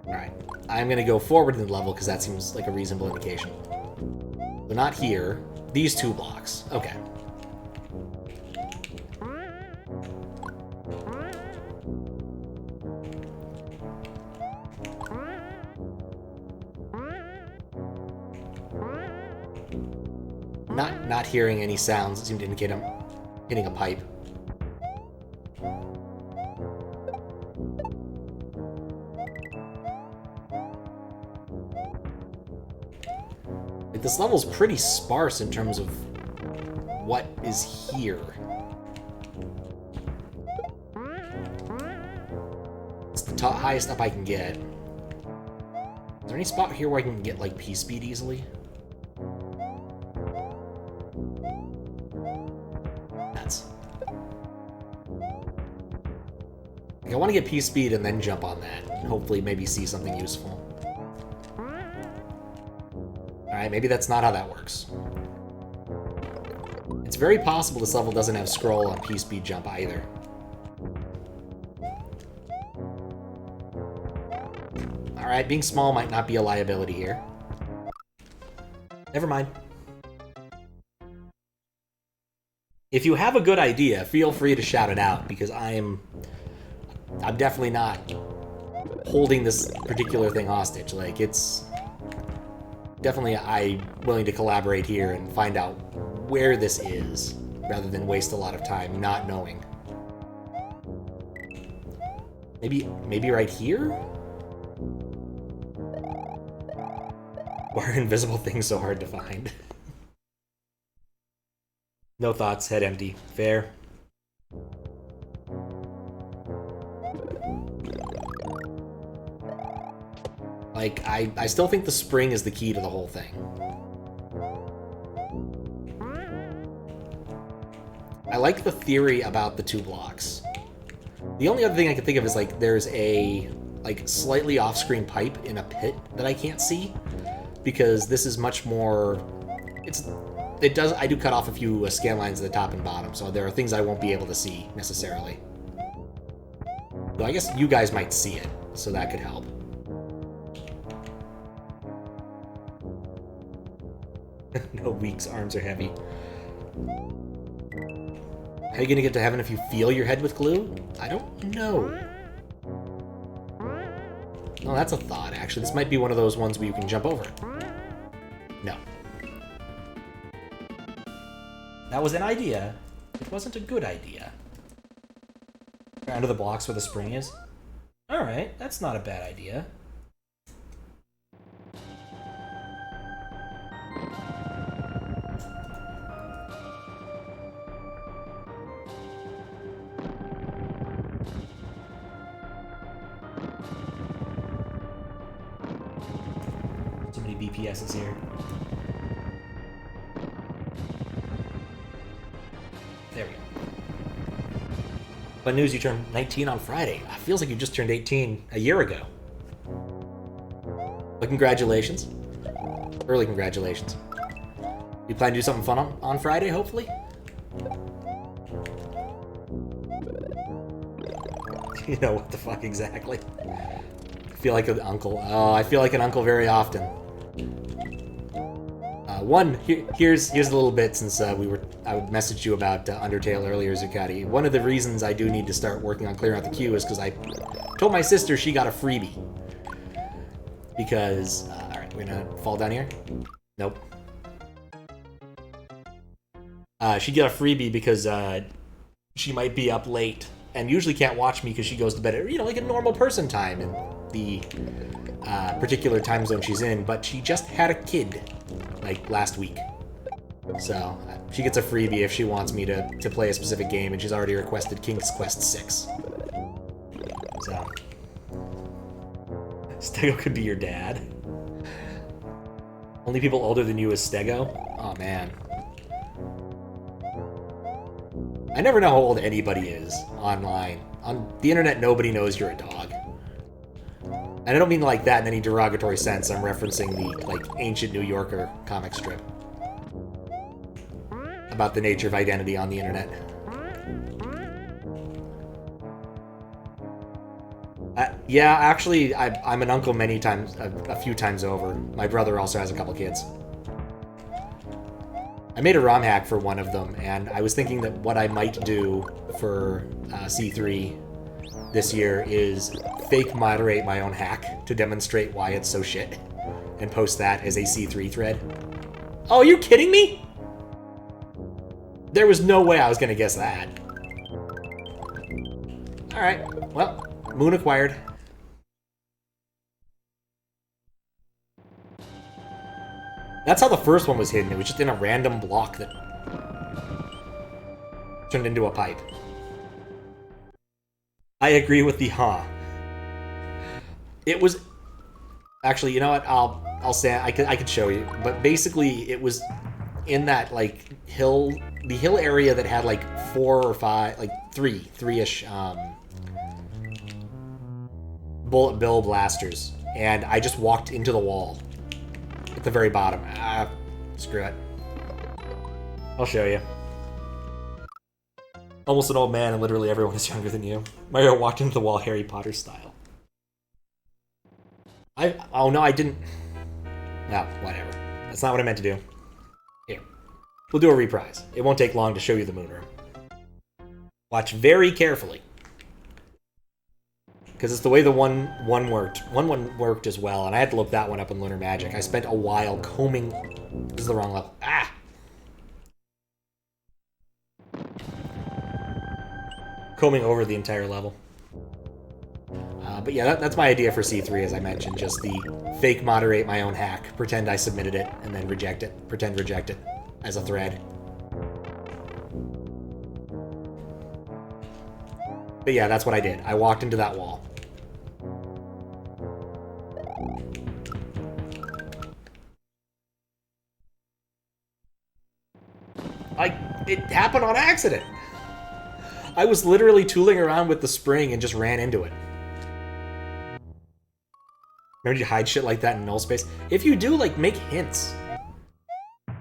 Alright. I'm gonna go forward in the level because that seems like a reasonable indication. So not here. These 2 blocks. Okay. Not hearing any sounds that seem to indicate I'm hitting a pipe. Like, this level's pretty sparse in terms of what is here. It's the highest up I can get. Is there any spot here where I can get, like, P-speed easily? I want to get P-speed and then jump on that, and hopefully maybe see something useful. Alright, maybe that's not how that works. It's very possible this level doesn't have scroll on P-speed jump either. Alright, being small might not be a liability here. Never mind. If you have a good idea, feel free to shout it out, because I'm definitely not holding this particular thing hostage. Like, it's definitely I'm willing to collaborate here and find out where this is, rather than waste a lot of time not knowing. Maybe right here? Why are invisible things so hard to find? No thoughts, head empty. Fair. Like, I still think the spring is the key to the whole thing. I like the theory about the 2 blocks. The only other thing I can think of is, like, there's a, like, slightly off-screen pipe in a pit that I can't see, because this is much more... I do cut off a few scan lines at the top and bottom, so there are things I won't be able to see, necessarily. Though I guess you guys might see it, so that could help. No, Week's arms are heavy. How are you gonna get to heaven if you feel your head with glue? I don't know. Oh, that's a thought, actually. This might be one of those ones where you can jump over. No. That was an idea. It wasn't a good idea. Under the blocks where the spring is? Alright, that's not a bad idea. So many BPSs here. There we go. But news, you turned 19 on Friday. It feels like you just turned 18 a year ago. But congratulations. Early congratulations. You plan to do something fun on Friday, hopefully? You know, what the fuck exactly? I feel like an uncle. Oh, I feel like an uncle very often. Here's a little bit, since I messaged you about Undertale earlier, Zucati. One of the reasons I do need to start working on clearing out the queue is because I told my sister she got a freebie. Because, alright, we're gonna fall down here? Nope. She got a freebie because she might be up late and usually can't watch me because she goes to bed at, you know, like a normal person time in the particular time zone she's in, but she just had a kid, like, last week. So, she gets a freebie if she wants me to play a specific game, and she's already requested King's Quest 6. So. Stego could be your dad. Only people older than you is Stego? Oh, man. I never know how old anybody is online. On the internet, nobody knows you're a dog. And I don't mean like that in any derogatory sense. I'm referencing the, like, ancient New Yorker comic strip about the nature of identity on the internet. Yeah, actually, I'm an uncle many times, a few times over. My brother also has a couple kids. I made a ROM hack for one of them, and I was thinking that what I might do for C3 this year is fake moderate my own hack to demonstrate why it's so shit, and post that as a C3 thread. Oh, are you kidding me? There was no way I was gonna guess that. Alright, well, moon acquired. That's how the first one was hidden. It was just in a random block that turned into a pipe. I agree with the huh. It was actually, you know what? I'll say I could show you, but basically it was in that, like, the hill area that had like 4 or 5, like three-ish bullet bill blasters, and I just walked into the wall at the very bottom. Ah, screw it. I'll show you. Almost an old man, and literally everyone is younger than you. Mario walked into the wall Harry Potter style. Oh no, I didn't. No, whatever. That's not what I meant to do. Here. We'll do a reprise. It won't take long to show you the moon room. Watch very carefully. Because it's the way the one worked. One worked as well, and I had to look that one up in Lunar Magic. I spent a while combing... This is the wrong level. Ah! Combing over the entire level. But yeah, that's my idea for C3, as I mentioned. Just the fake moderate my own hack. Pretend I submitted it, and then reject it. Pretend reject it as a thread. But yeah, that's what I did. I walked into that wall. It happened on accident. I was literally tooling around with the spring and just ran into it. Remember you hide shit like that in null space? If you do, like, make hints.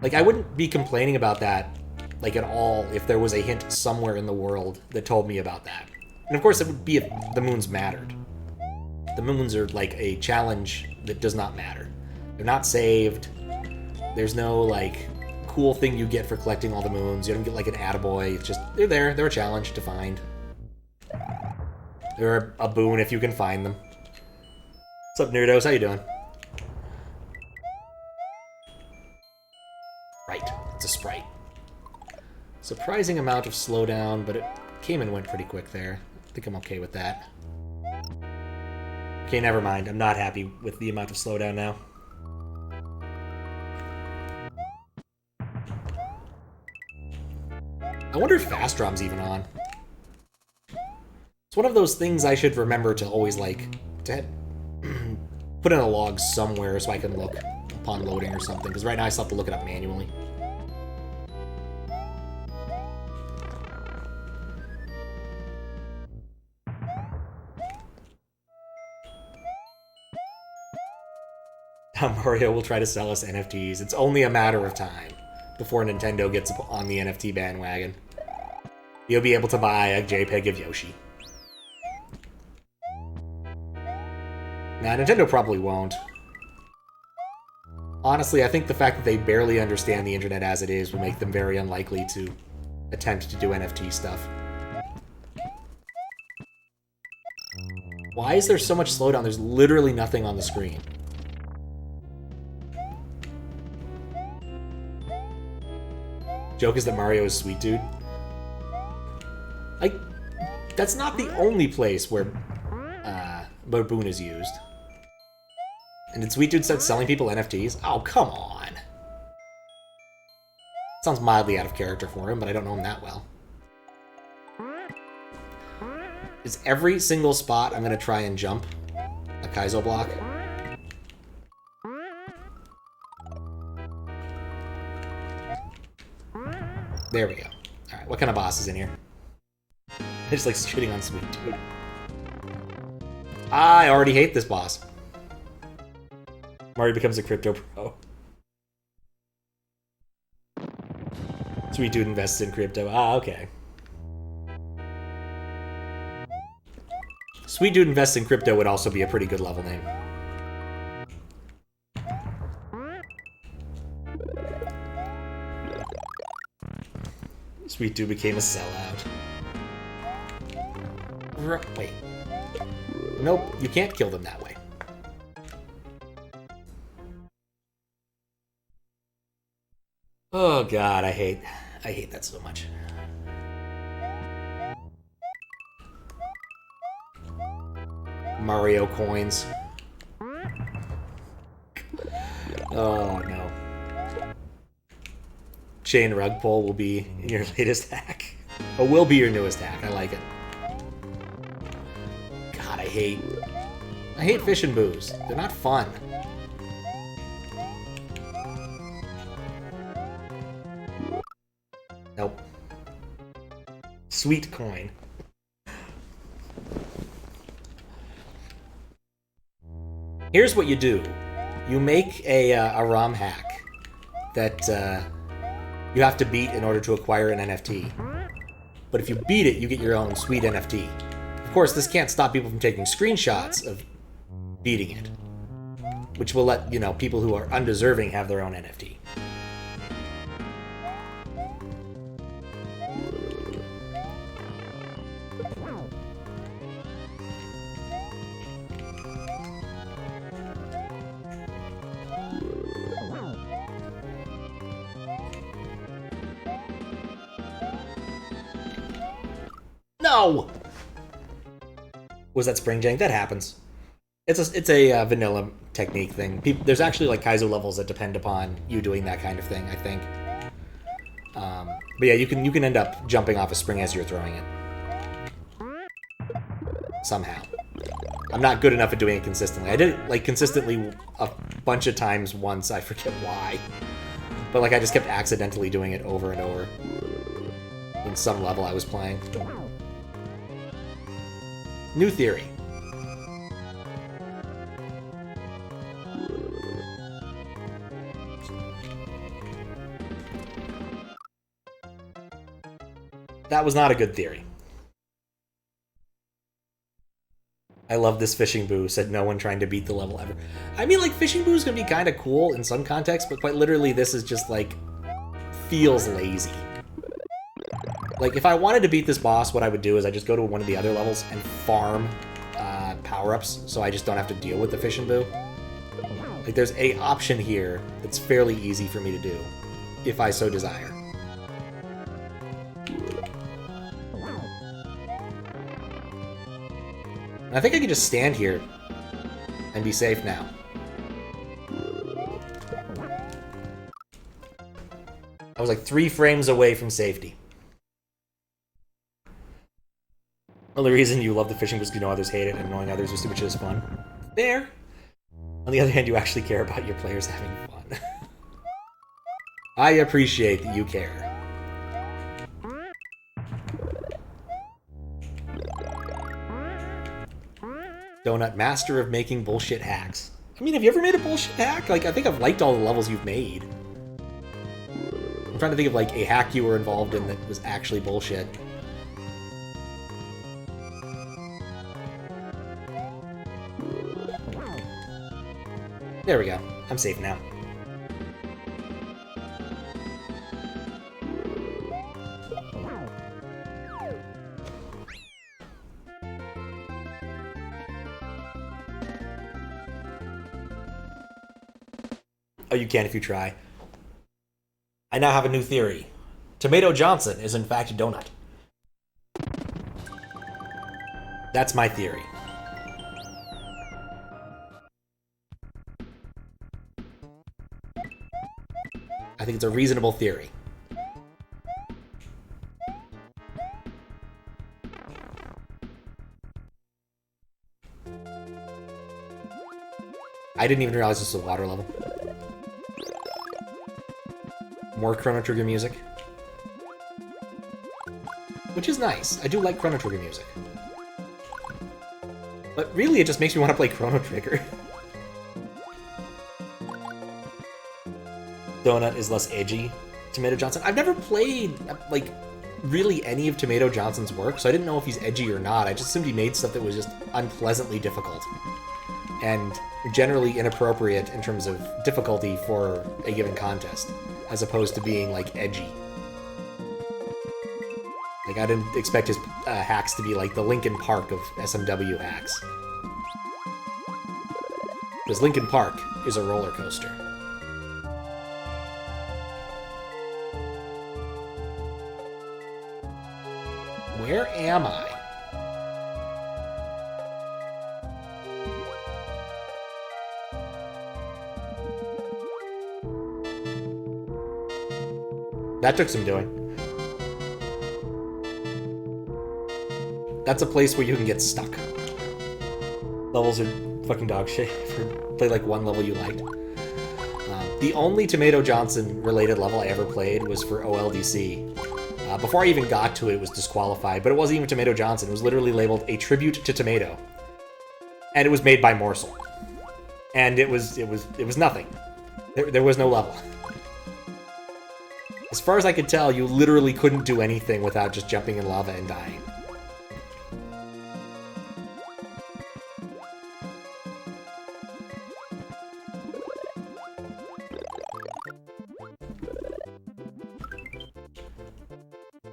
Like, I wouldn't be complaining about that, like, at all if there was a hint somewhere in the world that told me about that. And of course, it would be if the moons mattered. The moons are, like, a challenge that does not matter. They're not saved. There's no, like, cool thing you get for collecting all the moons. You don't get, like, an attaboy. It's just, they're there. They're a challenge to find. They're a boon if you can find them. What's up, Nerdos? How you doing? Right. It's a sprite. Surprising amount of slowdown, but it came and went pretty quick there. I think I'm okay with that. Okay, never mind. I'm not happy with the amount of slowdown now. I wonder if Fast Drum's even on. It's one of those things I should remember to always, like, to put in a log somewhere so I can look upon loading or something, because right now I still have to look it up manually. Mario will try to sell us NFTs. It's only a matter of time before Nintendo gets on the NFT bandwagon. You'll be able to buy a JPEG of Yoshi. Nah, Nintendo probably won't. Honestly, I think the fact that they barely understand the internet as it is will make them very unlikely to attempt to do NFT stuff. Why is there so much slowdown? There's literally nothing on the screen. Joke is that Mario is Sweet Dude. That's not the only place where Boon is used. And did Sweet Dude start selling people NFTs? Oh, come on. Sounds mildly out of character for him, but I don't know him that well. Is every single spot I'm going to try and jump a Kaizo block? There we go. Alright, what kind of boss is in here? I just like shitting on Sweet Dude. I already hate this boss. Mario becomes a crypto pro. Sweet Dude invests in crypto. Ah, okay. Sweet Dude invests in crypto would also be a pretty good level name. Sweet Dude became a sellout. Wait. Nope, you can't kill them that way. Oh god, I hate that so much. Mario coins. Oh no. Chain rug pull will be your latest hack. Oh, will be your newest hack. I like it. God, I hate fish and booze. They're not fun. Nope. Sweet coin. Here's what you do. You make a ROM hack that you have to beat in order to acquire an NFT. But if you beat it, you get your own sweet NFT. Of course, this can't stop people from taking screenshots of beating it, which will let, you know, people who are undeserving have their own NFT. No! Was that spring jank? That happens. It's a vanilla technique thing. There's actually like Kaizo levels that depend upon you doing that kind of thing, I think. But yeah, you can end up jumping off a spring as you're throwing it. Somehow. I'm not good enough at doing it consistently. I did it like consistently a bunch of times once, I forget why. But like I just kept accidentally doing it over and over. In some level I was playing. New theory. That was not a good theory. I love this fishing boo, said no one trying to beat the level ever. I mean, like, fishing boo's gonna be kind of cool in some contexts, but quite literally this is just, like, feels lazy. Like, if I wanted to beat this boss, what I would do is I just go to one of the other levels and farm power-ups, so I just don't have to deal with the fishing boo. Like, there's a option here that's fairly easy for me to do, if I so desire. I think I can just stand here and be safe now. I was like 3 frames away from safety. Well, the reason you love the fishing was because you know others hate it and knowing others was stupid shit is fun. There. On the other hand, you actually care about your players having fun. I appreciate that you care. Donut, master of making bullshit hacks. I mean, have you ever made a bullshit hack? Like, I think I've liked all the levels you've made. I'm trying to think of, like, a hack you were involved in that was actually bullshit. There we go. I'm safe now. Oh, you can if you try. I now have a new theory. Tomato Johnson is in fact a donut. That's my theory. I think it's a reasonable theory. I didn't even realize this was a water level. More Chrono Trigger music. Which is nice. I do like Chrono Trigger music. But really, it just makes me want to play Chrono Trigger. Donut is less edgy. Tomato Johnson. I've never played, like, really any of Tomato Johnson's work, so I didn't know if he's edgy or not. I just assumed he made stuff that was just unpleasantly difficult. And generally inappropriate in terms of difficulty for a given contest, as opposed to being, like, edgy. Like, I didn't expect his hacks to be like the Linkin Park of SMW hacks. Because Linkin Park is a roller coaster. Where am I? That took some doing. That's a place where you can get stuck. Levels are fucking dog shit. Play like one level you liked. The only Tomato Johnson related level I ever played was for OLDC. Before I even got to it, it was disqualified, but it wasn't even Tomato Johnson. It was literally labeled a tribute to Tomato, and it was made by Morsel. And it was nothing. There was no level. As far as I could tell, you literally couldn't do anything without just jumping in lava and dying.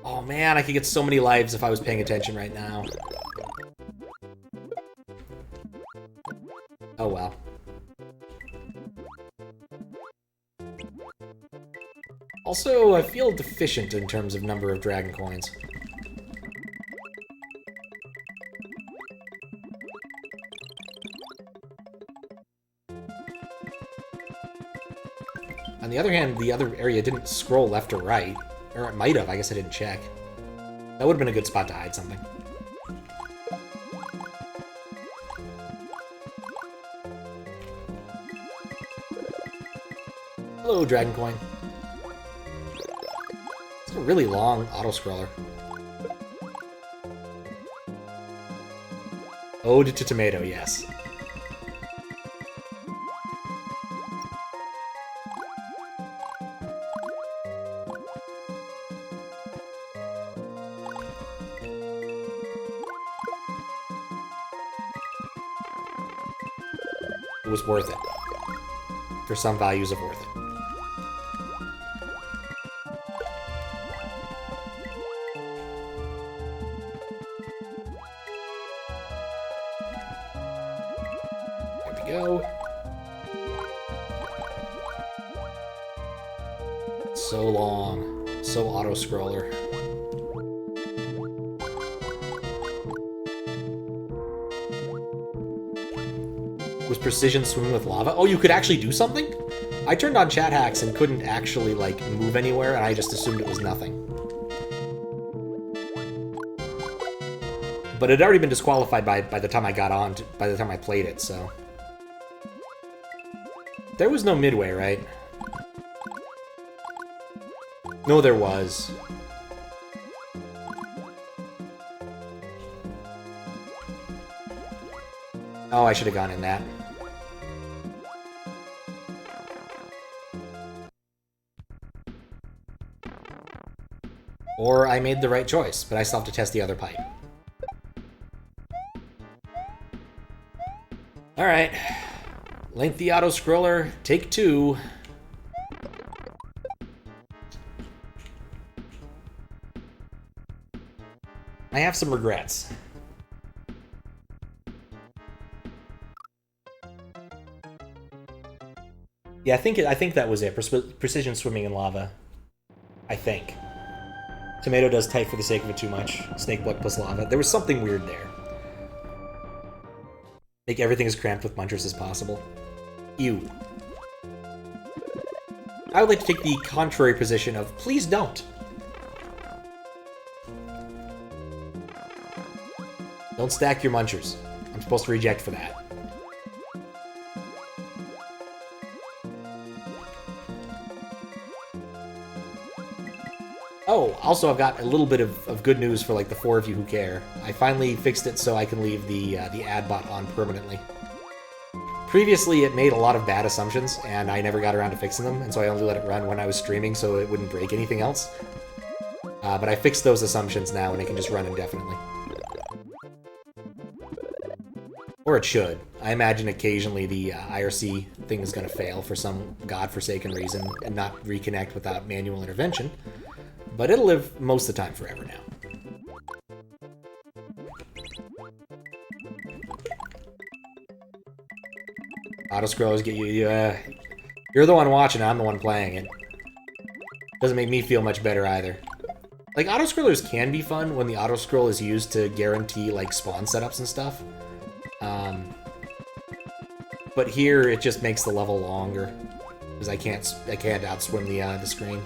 Oh man, I could get so many lives if I was paying attention right now. Oh well. Also, I feel deficient in terms of number of dragon coins. On the other hand, the other area didn't scroll left or right. Or it might have, I guess I didn't check. That would have been a good spot to hide something. Hello, Dragon Coin. It's a really long auto-scroller. Ode to Tomato, yes. It was worth it. For some values of worth it. There we go. So long. So auto-scroller. Was precision swimming with lava? Oh, you could actually do something? I turned on chat hacks and couldn't actually, like, move anywhere, and I just assumed it was nothing. But it had already been disqualified by the time I got on, by the time I played it, so... There was no midway, right? No, there was. Oh, I should have gone in that. Or I made the right choice, but I still have to test the other pipe. Alright. Lengthy auto-scroller, take 2. I have some regrets. Yeah, I think that was it. Precision swimming in lava. I think. Tomato does type for the sake of it too much. Snake blood plus lava. There was something weird there. Make everything as cramped with munchers as possible. Ew. I would like to take the contrary position of, please don't. Don't stack your munchers. I'm supposed to reject for that. Oh, also I've got a little bit of good news for like the 4 of you who care. I finally fixed it so I can leave the ad bot on permanently. Previously it made a lot of bad assumptions and I never got around to fixing them, and so I only let it run when I was streaming so it wouldn't break anything else. But I fixed those assumptions now and it can just run indefinitely. Or it should. I imagine occasionally the IRC thing is going to fail for some godforsaken reason and not reconnect without manual intervention. But it'll live most of the time forever now. Autoscrollers get you. You're the one watching, I'm the one playing it. Doesn't make me feel much better either. Like, autoscrollers can be fun when the autoscroll is used to guarantee, like, spawn setups and stuff. But here, it just makes the level longer. Because I can't outswim the screen.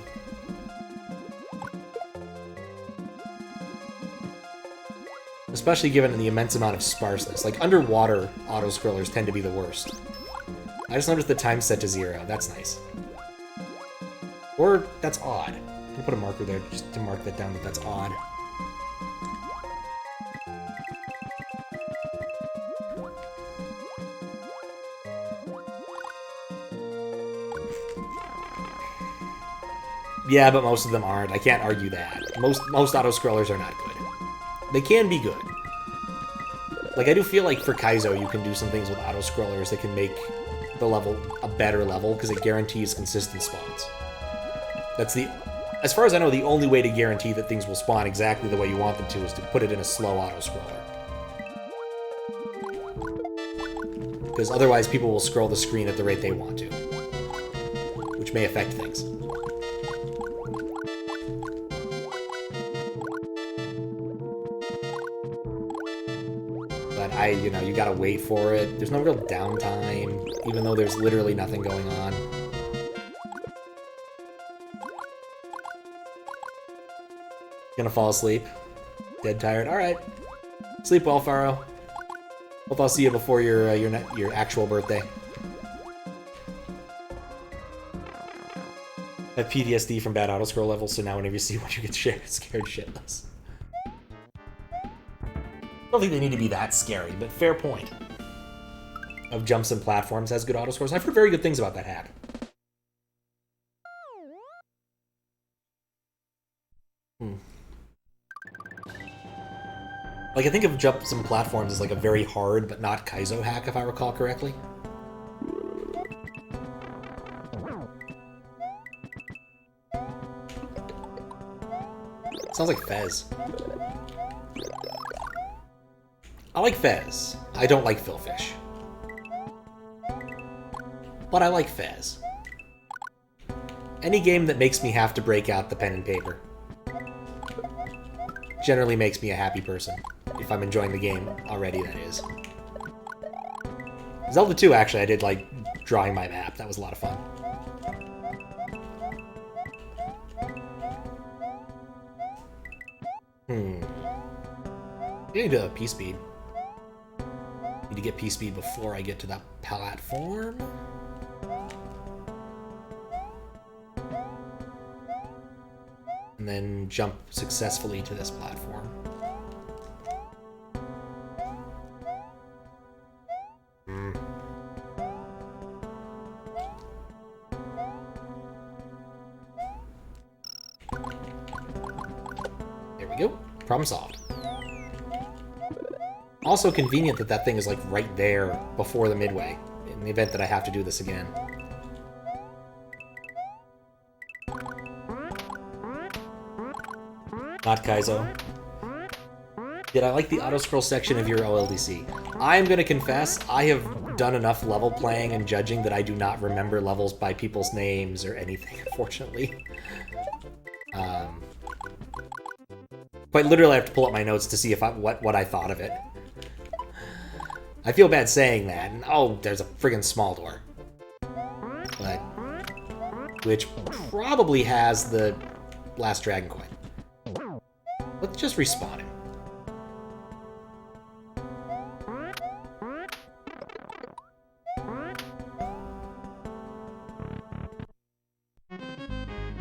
Especially given the immense amount of sparseness. Like, underwater auto-scrollers tend to be the worst. I just noticed the time set to 0. That's nice. Or, that's odd. I'm gonna put a marker there just to mark that down that that's odd. Yeah, but most of them aren't. I can't argue that. Most auto-scrollers are not good. They can be good. Like, I do feel like for Kaizo, you can do some things with auto-scrollers that can make the level a better level, because it guarantees consistent spawns. That's the... As far as I know, the only way to guarantee that things will spawn exactly the way you want them to is to put it in a slow auto-scroller. Because otherwise people will scroll the screen at the rate they want to. Which may affect things. You gotta wait for it. There's no real downtime, even though there's literally nothing going on. Gonna fall asleep. Dead tired. Alright. Sleep well, Faro. Hope I'll see you before your actual birthday. I have PTSD from bad autoscroll levels, so now whenever you see one, you get scared shitless. I don't think they need to be that scary, but fair point. Of jumps and platforms has good autoscores. I've heard very good things about that hack. Like, I think of jumps and platforms as like a very hard but not Kaizo hack, if I recall correctly. Sounds like Fez. I like Fez. I don't like Philfish. But I like Fez. Any game that makes me have to break out the pen and paper generally makes me a happy person. If I'm enjoying the game already, that is. Zelda 2, actually, I did like drawing my map. That was a lot of fun. I need to P-Speed. Need to get P-Speed before I get to that platform. And then jump successfully to this platform. There we go. Problem solved. Also convenient that that thing is like right there before the midway, in the event that I have to do this again. Not Kaizo. Did I like the auto-scroll section of your OLDC? I'm gonna confess, I have done enough level playing and judging that I do not remember levels by people's names or anything, unfortunately. Quite literally, I have to pull up my notes to see if what I thought of it. I feel bad saying that, and oh, there's a friggin' small door. But, which probably has the last dragon coin. Let's just respawn him.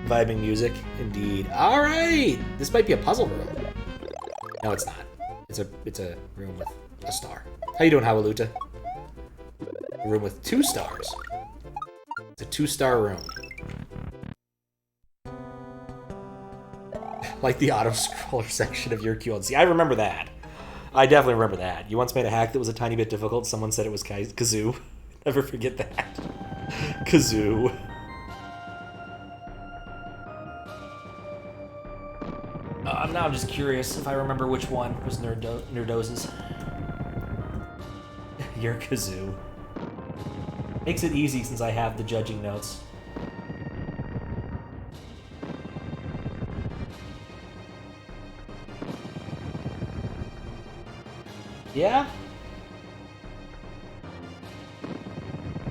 Vibing music, indeed. Alright! This might be a puzzle room. No, it's not. It's a room with a star. How you doing, Hawaluta? A room with 2 stars. It's a 2-star room. Like the auto-scroller section of your QLC. I remember that. I definitely remember that. You once made a hack that was a tiny bit difficult. Someone said it was Kazoo. Never forget that. Kazoo. Now I'm just curious if I remember which one was Nerdoz's. Your Kazoo. Makes it easy since I have the judging notes. Yeah?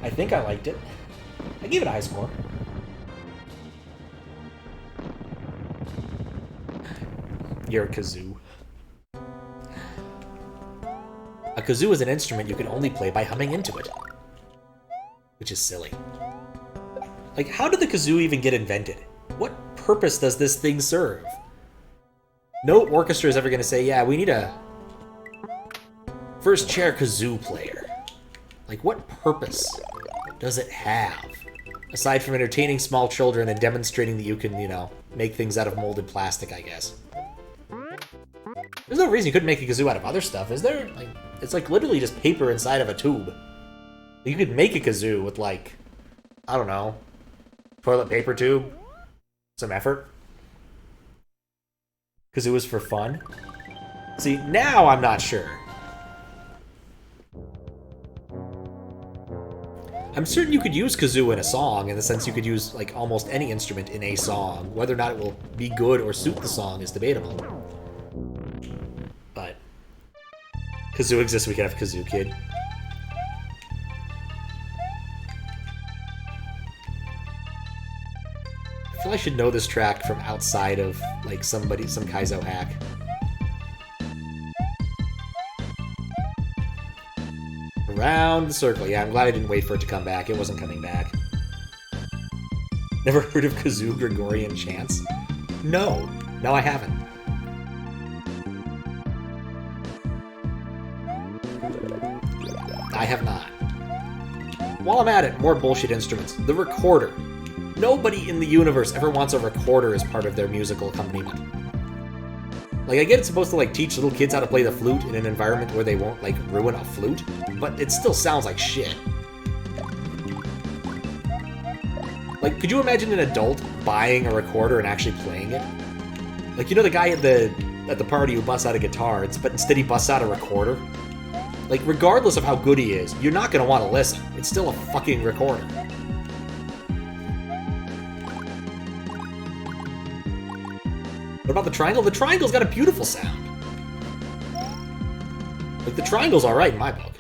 I think I liked it. I gave it a high score. You're a kazoo. A kazoo is an instrument you can only play by humming into it. Which is silly. Like, how did the kazoo even get invented? What purpose does this thing serve? No orchestra is ever going to say, yeah, we need a first chair kazoo player. Like, what purpose does it have? Aside from entertaining small children and demonstrating that you can, you know, make things out of molded plastic, I guess. There's no reason you couldn't make a kazoo out of other stuff, is there? Like, it's like literally just paper inside of a tube. You could make a kazoo with, like, I don't know, toilet paper tube, some effort. Kazoo is for fun. See, now I'm not sure. I'm certain you could use kazoo in a song, in the sense you could use, like, almost any instrument in a song. Whether or not it will be good or suit the song is debatable. But kazoo exists, we could have Kazoo Kid. I feel feel I should know this track from outside of, like, some Kaizo hack. Around the circle. Yeah, I'm glad I didn't wait for it to come back. It wasn't coming back. Never heard of Kazoo Gregorian chants? No. No, I haven't. I have not. While I'm at it, more bullshit instruments. The recorder. Nobody in the universe ever wants a recorder as part of their musical accompaniment. Like, I get it's supposed to, like, teach little kids how to play the flute in an environment where they won't, like, ruin a flute, but it still sounds like shit. Like, could you imagine an adult buying a recorder and actually playing it? Like, you know the guy at the party who busts out a guitar, but instead he busts out a recorder? Like, regardless of how good he is, you're not going to want to listen. It's still a fucking recorder. What about the triangle? The triangle's got a beautiful sound. Like, the triangle's alright in my book.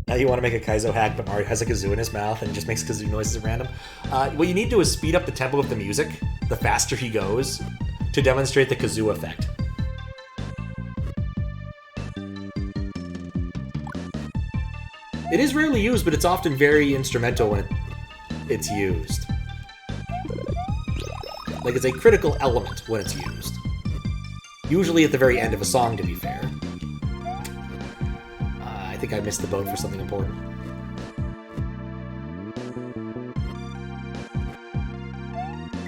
Now you want to make a Kaizo hack, but Mario has a kazoo in his mouth and just makes kazoo noises at random. What you need to do is speed up the tempo of the music, the faster he goes, to demonstrate the kazoo effect. It is rarely used, but it's often very instrumental when it's used. Like, it's a critical element when it's used. Usually at the very end of a song, to be fair. I think I missed the boat for something important.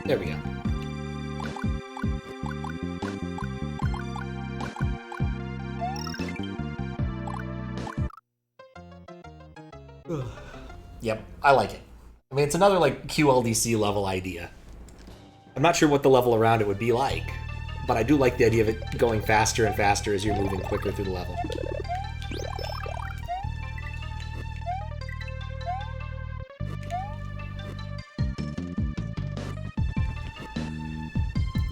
There we go. Yep, I like it. I mean, it's another, like, QLDC level idea. I'm not sure what the level around it would be like, but I do like the idea of it going faster and faster as you're moving quicker through the level.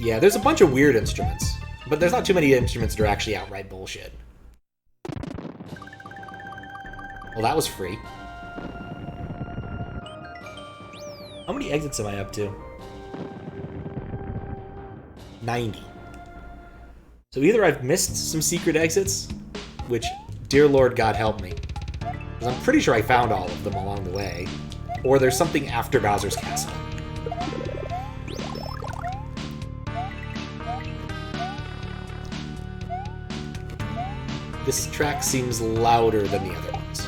Yeah, there's a bunch of weird instruments, but there's not too many instruments that are actually outright bullshit. Well, that was free. How many exits am I up to? 90. So either I've missed some secret exits, which, dear Lord God help me, because I'm pretty sure I found all of them along the way, or there's something after Bowser's Castle. This track seems louder than the other ones.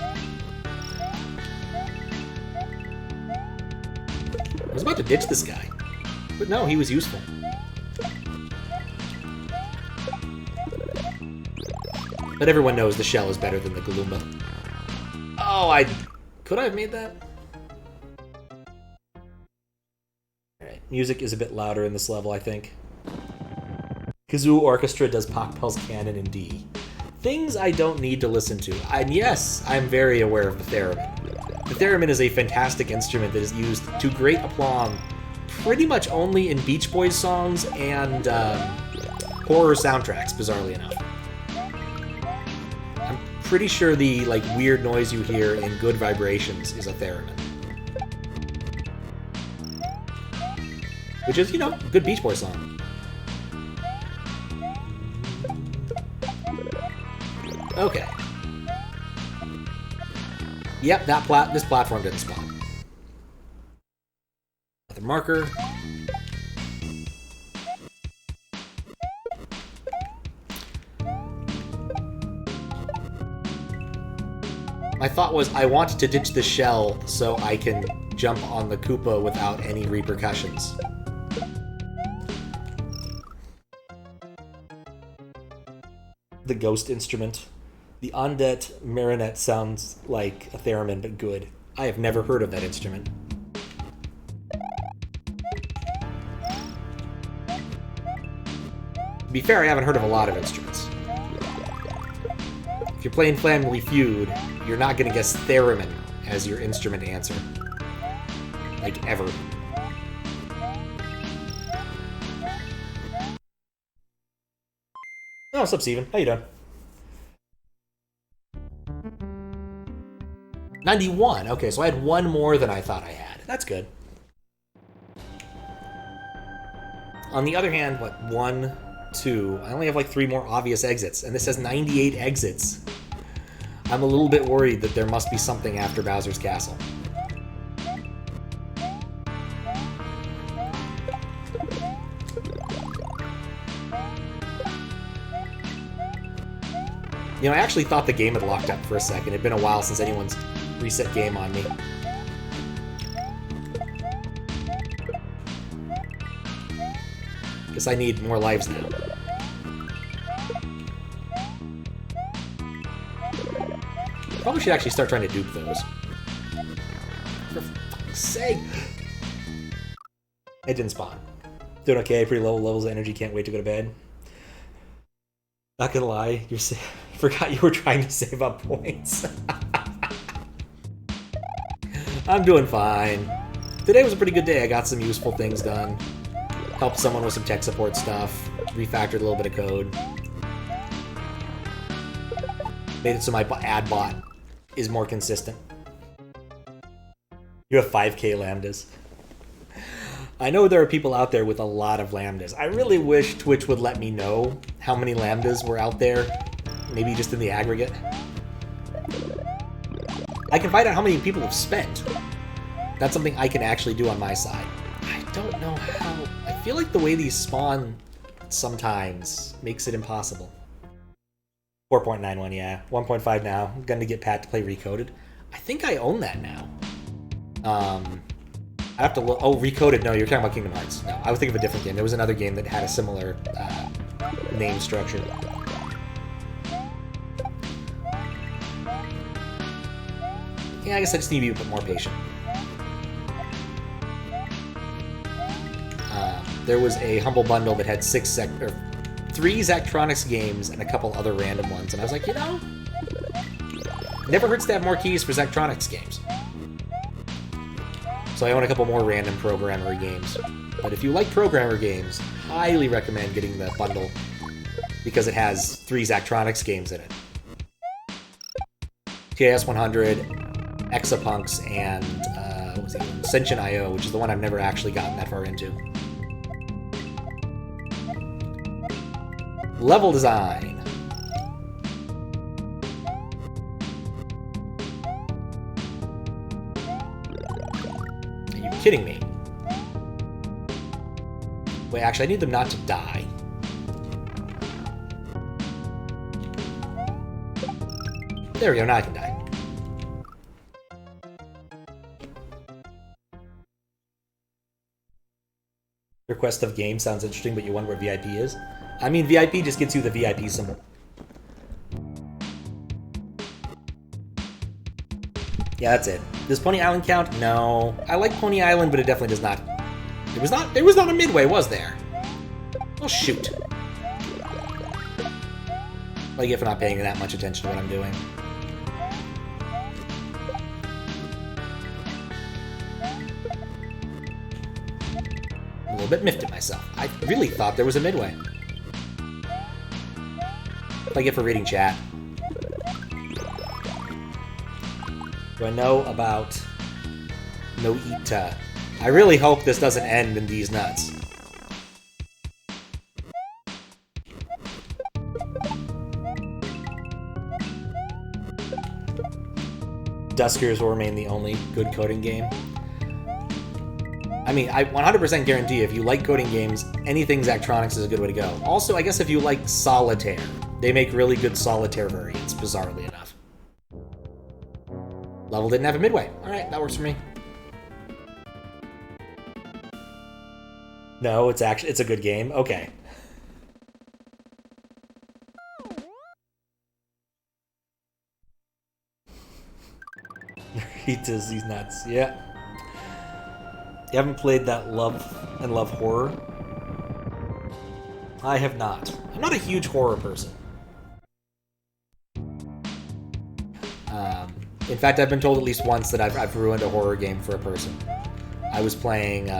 I was about to ditch this guy, but no, he was useful. But everyone knows the shell is better than the Galumba. Oh, could I have made that? Alright, music is a bit louder in this level, I think. Kazoo Orchestra does Pakpel's Canon in D. Things I don't need to listen to. And yes, I'm very aware of the theremin. The theremin is a fantastic instrument that is used to great aplomb pretty much only in Beach Boys songs and horror soundtracks, bizarrely enough. I'm pretty sure the like weird noise you hear in Good Vibrations is a theremin. Which is, you know, a good Beach Boys song. Okay. Yep, this platform didn't spawn. The marker. My thought was I wanted to ditch the shell so I can jump on the Koopa without any repercussions. The ghost instrument. The Ondet Marinette sounds like a theremin, but good. I have never heard of that instrument. To be fair, I haven't heard of a lot of instruments. If you're playing Family Feud, you're not going to guess theremin as your instrument answer. Like, ever. Oh, what's up, Steven? How you doing? 91. Okay, so I had one more than I thought I had. That's good. On the other hand, what, 1, 2, I only have like 3 more obvious exits, and this has 98 exits. I'm a little bit worried that there must be something after Bowser's Castle. You know, I actually thought the game had locked up for a second. It'd been a while since anyone's reset game on me. Guess I need more lives now. Probably should actually start trying to dupe those. For fuck's sake! It didn't spawn. Doing okay, pretty low levels of energy, can't wait to go to bed. Not gonna lie, I forgot you were trying to save up points. I'm doing fine. Today was a pretty good day. I got some useful things done. Helped someone with some tech support stuff. Refactored a little bit of code. Made it so my ad bot is more consistent. You have 5k lambdas. I know there are people out there with a lot of lambdas. I really wish Twitch would let me know how many lambdas were out there, maybe just in the aggregate. I can find out how many people have spent. That's something I can actually do on my side. I don't know how. I feel like the way these spawn sometimes makes it impossible. 4.91, yeah. 1.5 now. I'm gonna get Pat to play Recoded. I think I own that now. I have to look. Oh, Recoded. No, you're talking about Kingdom Hearts. No, I was thinking of a different game. There was another game that had a similar name structure. Yeah, I guess I just need to be a bit more patient. There was a Humble Bundle that had 3 Zachtronics games and a couple other random ones, and I was like, you know, never hurts to have more keys for Zachtronics games. So I own a couple more random programmer games. But if you like programmer games, highly recommend getting the bundle because it has 3 Zachtronics games in it. TAS 100, Exapunks, and what was the other one? Senshin IO, which is the one I've never actually gotten that far into. Level design. Are you kidding me? Wait, actually, I need them not to die. There we go, now I can die. Request of game sounds interesting, but you wonder where VIP is? I mean, VIP just gets you the VIP symbol. Yeah, that's it. Does Pony Island count? No. I like Pony Island, but it definitely does not. There was not a midway, was there? Oh, shoot. What I get for not paying that much attention to what I'm doing. I'm a little bit miffed at myself. I really thought there was a midway. What I get for reading chat. Do I know about Noita? I really hope this doesn't end in these nuts. Duskers will remain the only good coding game. I mean, I 100% guarantee if you like coding games, anything Zachtronics is a good way to go. Also, I guess if you like Solitaire, they make really good Solitaire variants, bizarrely enough. Level didn't have a midway. Alright, that works for me. No, it's a good game. Okay. He does these nuts. Yeah. You haven't played that Love and Love Horror? I have not. I'm not a huge horror person. In fact, I've been told at least once that I've ruined a horror game for a person. I was playing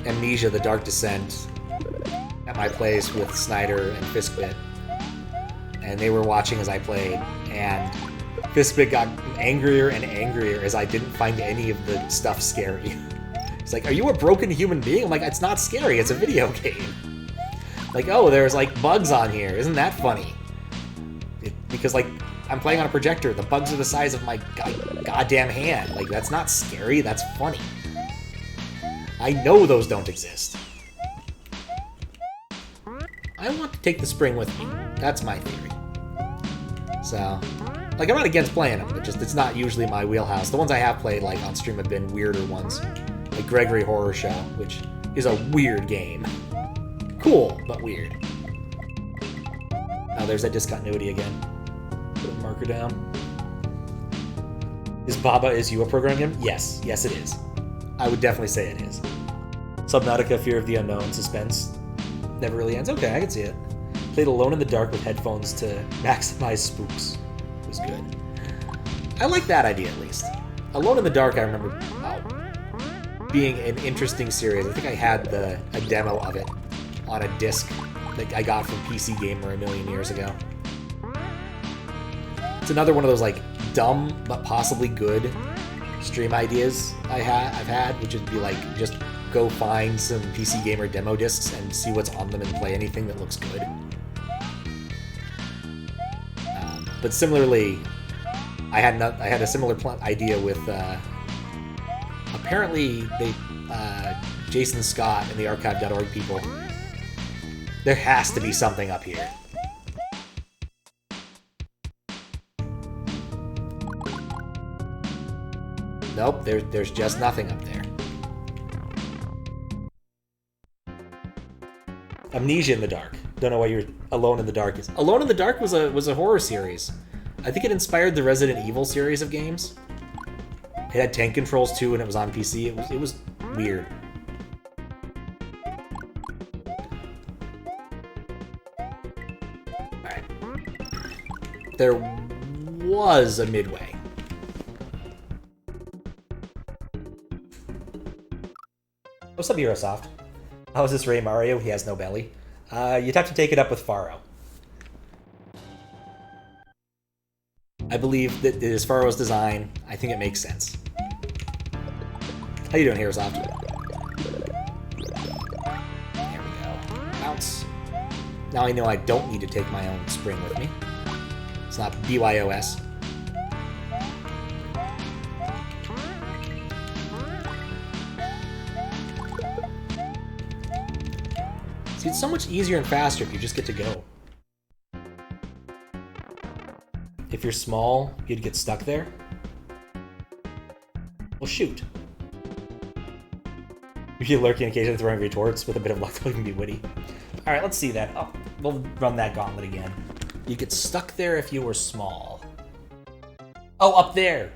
Amnesia: The Dark Descent at my place with Snyder and Fiskbit, and they were watching as I played, and This bit got angrier and angrier as I didn't find any of the stuff scary. It's like, are you a broken human being? I'm like, it's not scary, it's a video game. Like, oh, there's like bugs on here. Isn't that funny? Because like, I'm playing on a projector. The bugs are the size of my goddamn hand. Like, that's not scary, that's funny. I know those don't exist. I want to take the spring with me. That's my theory. So, like, I'm not against playing them, but just it's not usually my wheelhouse. The ones I have played, like, on stream have been weirder ones. Like Gregory Horror Show, which is a weird game. Cool, but weird. Oh, there's that discontinuity again. Put a marker down. Is Baba Is You a program game? Yes. Yes, it is. I would definitely say it is. Subnautica, Fear of the Unknown, Suspense. Never really ends. Okay, I can see it. Played Alone in the Dark with headphones to maximize spooks. It was good. I like that idea, at least. Alone in the Dark, I remember being an interesting series. I think I had a demo of it on a disc that I got from PC Gamer a million years ago. It's another one of those, like, dumb but possibly good stream ideas I've had, which would be like, just go find some PC Gamer demo discs and see what's on them and play anything that looks good. But similarly, I had a similar idea with apparently Jason Scott and the archive.org people. There has to be something up here. Nope, there's just nothing up there. Amnesia in the Dark. Don't know why you're Alone in the Dark is. Alone in the Dark was a horror series. I think it inspired the Resident Evil series of games. It had tank controls too, and it was on PC. It was weird. Alright. There was a Midway. What's up, Eurosoft? How is this Ray Mario? He has no belly. You'd have to take it up with Faro. I believe that it is Faro's design. I think it makes sense. How you doing, Herosoft? There we go. Bounce. Now I know I don't need to take my own spring with me. It's not BYOS. See, it's so much easier and faster if you just get to go. If you're small, you'd get stuck there. Well, shoot. You lurking occasionally throwing retorts with a bit of luck, you can be witty. Alright, let's see that. Oh, we'll run that gauntlet again. You get stuck there if you were small. Oh, up there!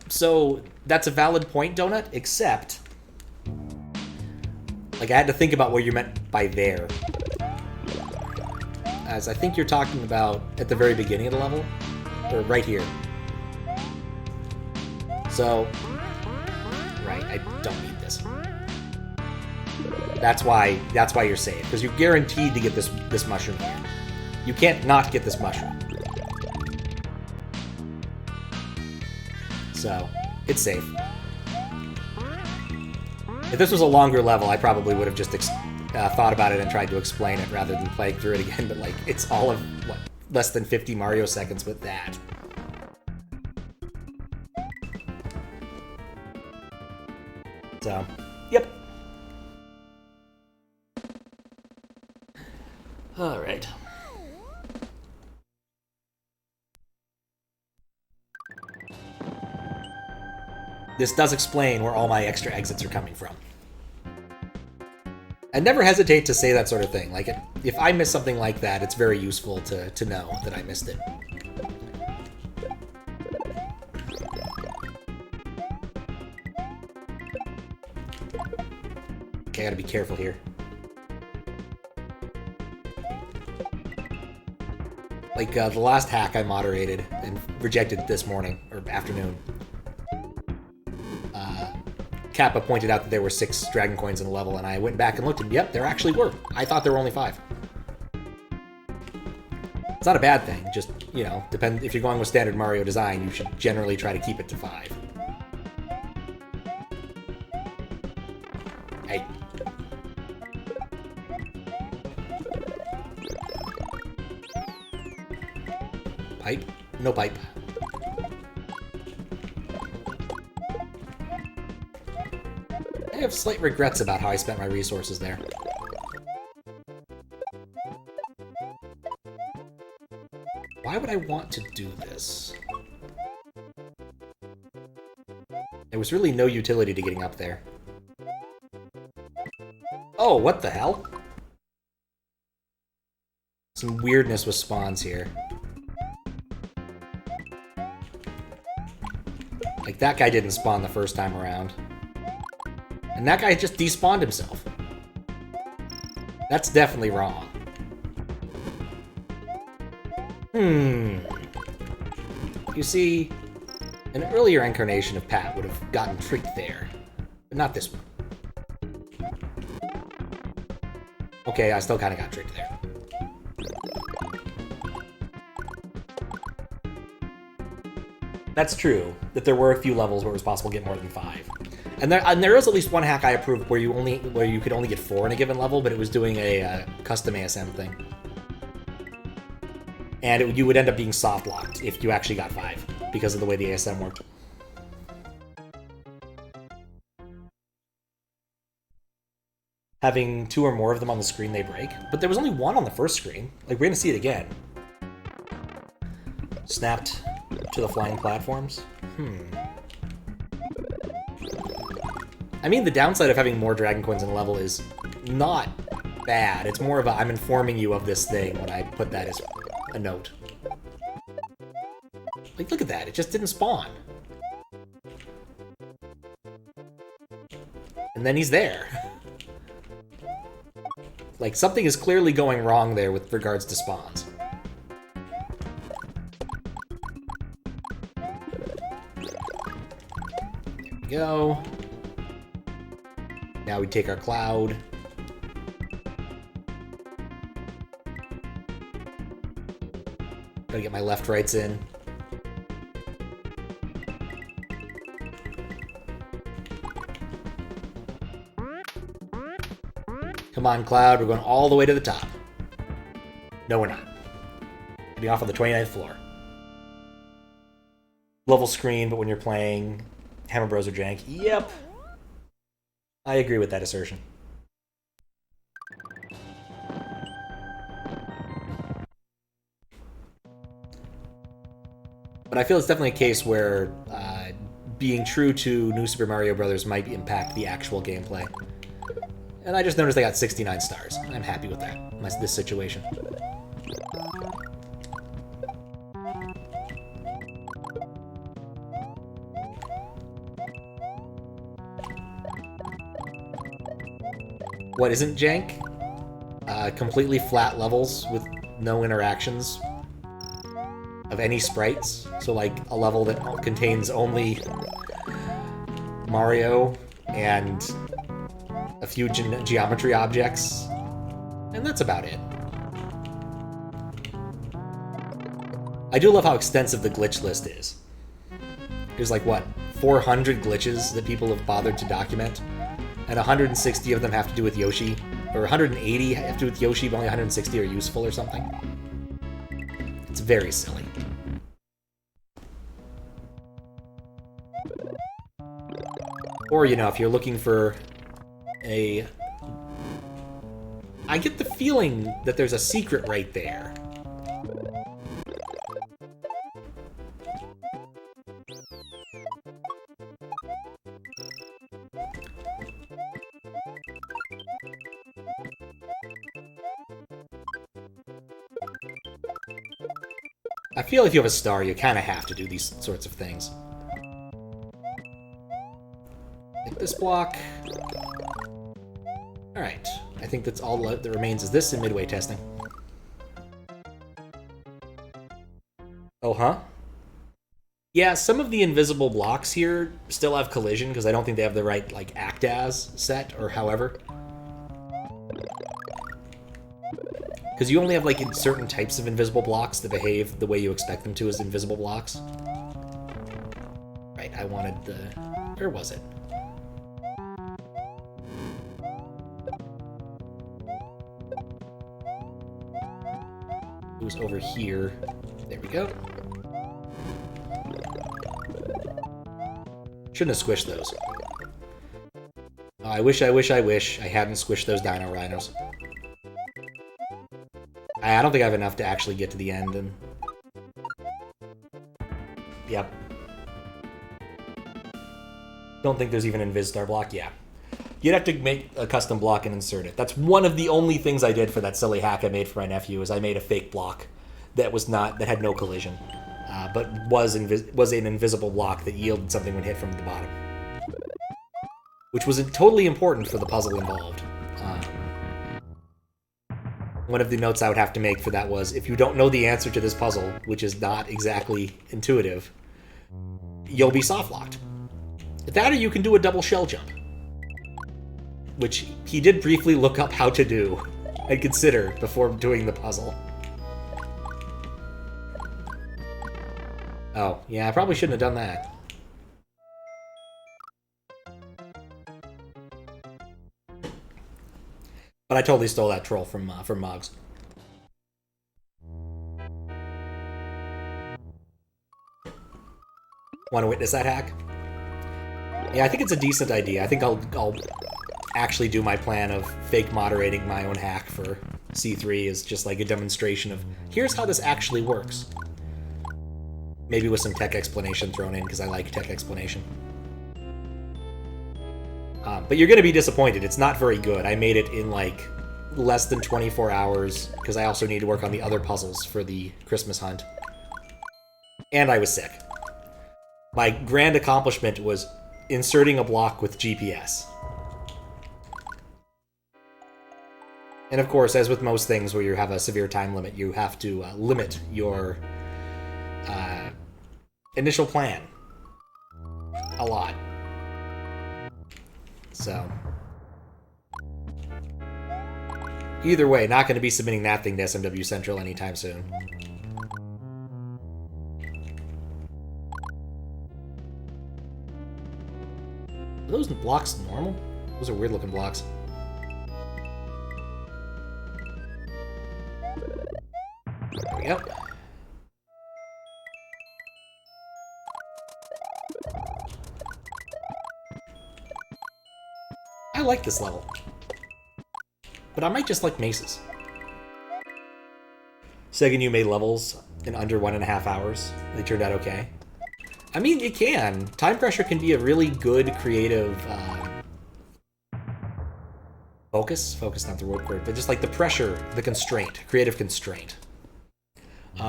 So, that's a valid point, Donut, except... Like, I had to think about what you meant by there. As I think you're talking about at the very beginning of the level. Or right here. So... Right, I don't need this. That's why you're safe, because you're guaranteed to get this mushroom here. You can't not get this mushroom. So, it's safe. If this was a longer level, I probably would have just thought about it and tried to explain it rather than playing through it again, but like, it's all of, what, less than 50 Mario seconds with that. So, yep. Alright. This does explain where all my extra exits are coming from. I never hesitate to say that sort of thing. Like, if I miss something like that, it's very useful to know that I missed it. Okay, I gotta be careful here. Like, the last hack I moderated and rejected this morning, or afternoon. Kappa pointed out that there were 6 dragon coins in the level, and I went back and looked, and yep, there actually were. I thought there were only 5. It's not a bad thing, just, you know, if you're going with standard Mario design, you should generally try to keep it to 5. Hey. Pipe? No pipe. I have slight regrets about how I spent my resources there. Why would I want to do this? There was really no utility to getting up there. Oh, what the hell? Some weirdness with spawns here. Like, that guy didn't spawn the first time around. And that guy just despawned himself. That's definitely wrong. You see, an earlier incarnation of Pat would have gotten tricked there, but not this one. Okay, I still kind of got tricked there. That's true, that there were a few levels where it was possible to get more than 5. And there is at least one hack I approved where you could only get 4 in a given level, but it was doing a custom ASM thing. And you would end up being soft-locked if you actually got 5, because of the way the ASM worked. Having 2 or more of them on the screen, they break. But there was only 1 on the first screen. Like, we're gonna see it again. Snapped to the flying platforms? I mean, the downside of having more Dragon Coins in a level is not bad. It's more of a, I'm informing you of this thing when I put that as a note. Like, look at that. It just didn't spawn. And then he's there. Like, something is clearly going wrong there with regards to spawns. There we go. Now we take our cloud. Gotta get my left-rights in. Come on, Cloud, we're going all the way to the top. No, we're not. Getting off on the 29th floor. Level screen, but when you're playing Hammer Bros or jank. Yep. I agree with that assertion. But I feel it's definitely a case where being true to New Super Mario Bros. Might impact the actual gameplay. And I just noticed I got 69 stars. I'm happy with that, this situation. What isn't jank? Completely flat levels with no interactions of any sprites. So like a level that contains only Mario and a few geometry objects, and that's about it. I do love how extensive the glitch list is. There's like, what, 400 glitches that people have bothered to document, and 160 of them have to do with Yoshi, or 180 have to do with Yoshi, but only 160 are useful or something. It's very silly. Or, you know, if you're looking for I get the feeling that there's a secret right there. I feel if you have a star, you kind of have to do these sorts of things. Hit this block. Alright, I think that's all that remains is this in midway testing. Oh, huh? Yeah, some of the invisible blocks here still have collision, because I don't think they have the right, like, act as set, or however. Because you only have, like, certain types of invisible blocks that behave the way you expect them to as invisible blocks. Right, I wanted the... Where was it? It was over here. There we go. Shouldn't have squished those. I wish I hadn't squished those Dino Rhinos. I don't think I have enough to actually get to the end, and... Yep. Don't think there's even an Invis-Star block? Yeah. You'd have to make a custom block and insert it. That's one of the only things I did for that silly hack I made for my nephew, is I made a fake block that had no collision, but was an invisible block that yielded something when hit from the bottom. Which was totally important for the puzzle involved. One of the notes I would have to make for that was, if you don't know the answer to this puzzle, which is not exactly intuitive, you'll be soft-locked. That, or you can do a double shell jump. Which he did briefly look up how to do and consider before doing the puzzle. Oh, yeah, I probably shouldn't have done that. But I totally stole that troll from Moggs. Want to witness that hack? Yeah, I think it's a decent idea. I think I'll actually do my plan of fake moderating my own hack for C3 as just like a demonstration of, here's how this actually works. Maybe with some tech explanation thrown in, because I like tech explanation. But you're going to be disappointed. It's not very good. I made it in, like, less than 24 hours, because I also need to work on the other puzzles for the Christmas hunt. And I was sick. My grand accomplishment was inserting a block with GPS. And of course, as with most things where you have a severe time limit, you have to limit your initial plan a lot. So, either way, not going to be submitting that thing to SMW Central anytime soon. Are those blocks normal? Those are weird looking blocks. There we go. I like this level. But I might just like Maces. Sega you made levels in under 1.5 hours. They turned out okay. I mean, it can. Time pressure can be a really good creative focus. Focus, not the word, but just like the pressure, the constraint, creative constraint.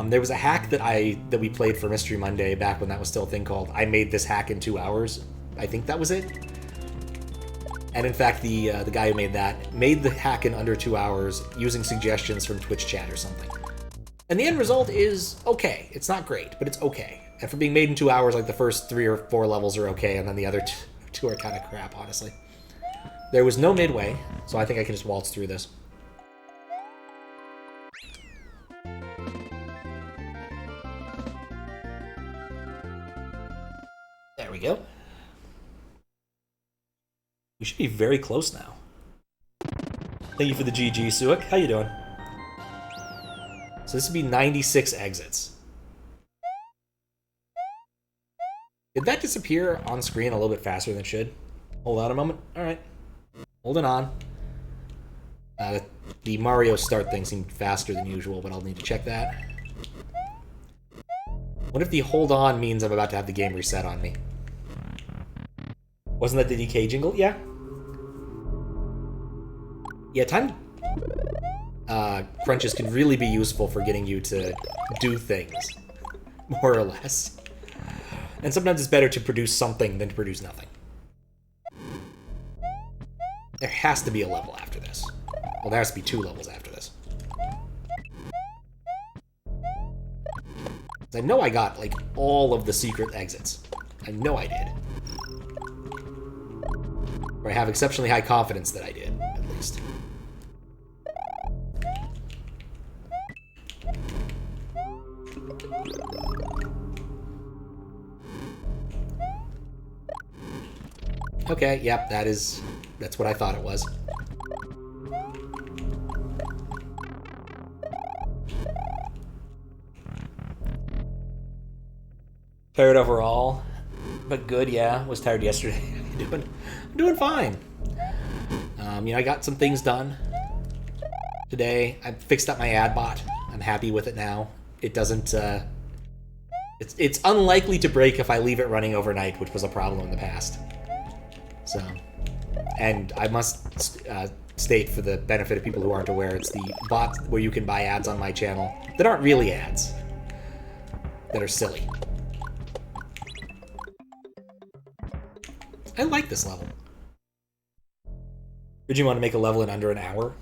There was a hack that we played for Mystery Monday back when that was still a thing called I made this hack in 2 hours. I think that was it. And in fact, the guy who made that made the hack in under 2 hours using suggestions from Twitch chat or something. And the end result is okay. It's not great, but it's okay. And for being made in 2 hours, like the first 3 or 4 levels are okay, and then the other two are kind of crap, honestly. There was no midway, so I think I can just waltz through this. There we go. We should be very close now. Thank you for the GG, Suik. How you doing? So this would be 96 exits. Did that disappear on screen a little bit faster than it should? Hold on a moment. Alright. Holding on. The Mario start thing seemed faster than usual, but I'll need to check that. What if the hold on means I'm about to have the game reset on me? Wasn't that the DK jingle? Yeah. Yeah, time crunches can really be useful for getting you to do things, more or less. And sometimes it's better to produce something than to produce nothing. There has to be a level after this. Well, there has to be 2 levels after this. I know I got, like, all of the secret exits. I know I did. Or I have exceptionally high confidence that I did, at least. Okay, yep, that's what I thought it was. Tired overall, but good, yeah. Was tired yesterday. I'm doing fine. You know, I got some things done today. I fixed up my ad bot. I'm happy with it now. It doesn't, it's unlikely to break if I leave it running overnight, which was a problem in the past. So, and I must state, for the benefit of people who aren't aware, it's the bot where you can buy ads on my channel that aren't really ads, that are silly. I like this level. Did you want to make a level in under an hour?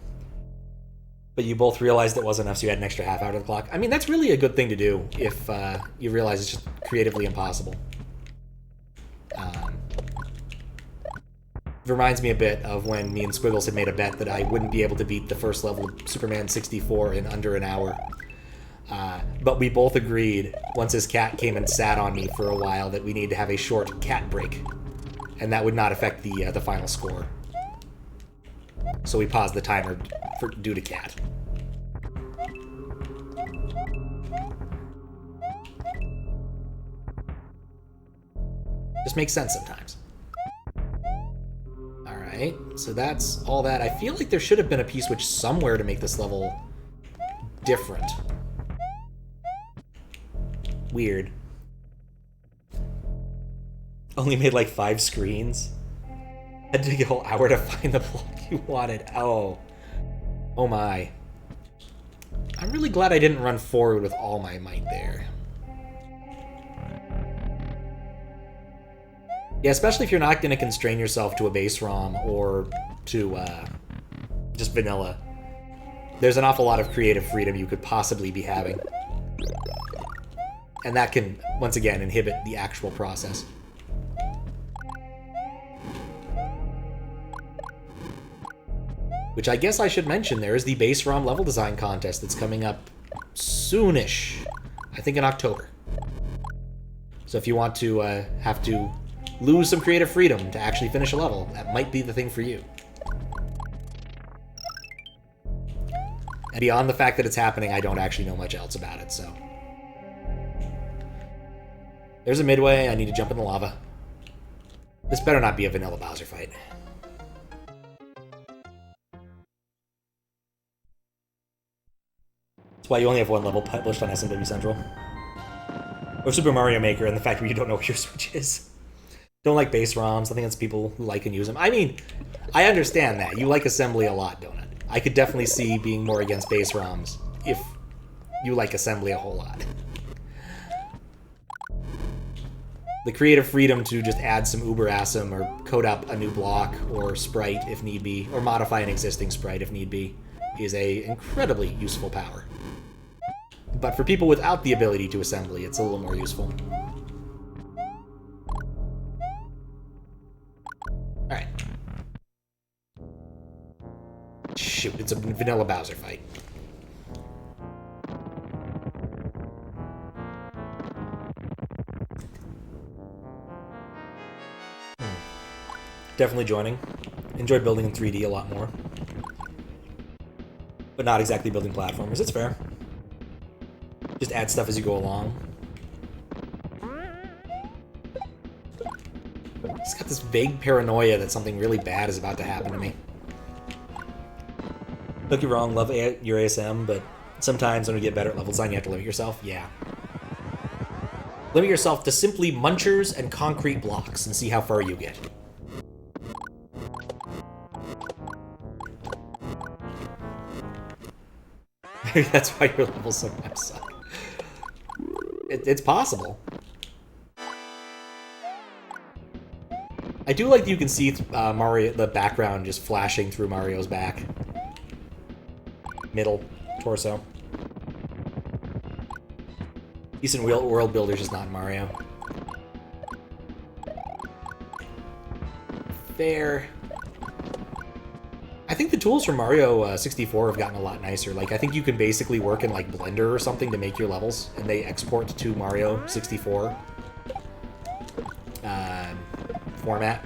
But you both realized it wasn't enough, so you had an extra half hour to the clock. I mean, that's really a good thing to do if you realize it's just creatively impossible. It reminds me a bit of when me and Squiggles had made a bet that I wouldn't be able to beat the first level of Superman 64 in under an hour. But we both agreed, once his cat came and sat on me for a while, that we needed to have a short cat break. And that would not affect the final score. So we paused the timer due to cat. Just makes sense sometimes. Alright, so that's all that. I feel like there should have been a P-switch somewhere to make this level different. Weird. Only made like 5 screens. Had to take a whole hour to find the block you wanted. Oh my. I'm really glad I didn't run forward with all my might there. Yeah, especially if you're not going to constrain yourself to a base ROM or to just vanilla. There's an awful lot of creative freedom you could possibly be having. And that can, once again, inhibit the actual process. Which I guess I should mention, there is the base ROM level design contest that's coming up soonish. I think in October. So if you want to have to lose some creative freedom to actually finish a level, that might be the thing for you. And beyond the fact that it's happening, I don't actually know much else about it, so. There's a midway, I need to jump in the lava. This better not be a vanilla Bowser fight. That's why you only have one level published on SMW Central. Or Super Mario Maker, and the fact that you don't know what your Switch is. Don't like base ROMs. I think that's people who like and use them. I mean, I understand that. You like assembly a lot, Donut. I could definitely see being more against base ROMs if you like assembly a whole lot. The creative freedom to just add some uber-assem or code up a new block or sprite if need be, or modify an existing sprite if need be, is a incredibly useful power. But for people without the ability to assembly, it's a little more useful. Alright. Shoot, it's a vanilla Bowser fight. Definitely joining. Enjoy building in 3D a lot more. But not exactly building platformers, it's fair. Just add stuff as you go along. Just got this vague paranoia that something really bad is about to happen to me. Don't get wrong, love your ASM, but sometimes when you get better at level design, you have to limit yourself. Yeah. Limit yourself to simply munchers and concrete blocks and see how far you get. Maybe that's why your levels sometimes suck. It's possible. I do like that you can see Mario, the background just flashing through Mario's back. Middle, torso. Decent world builders, just not Mario. Fair. I think the tools from Mario 64 have gotten a lot nicer. Like, I think you can basically work in, like, Blender or something to make your levels, and they export to Mario 64 format.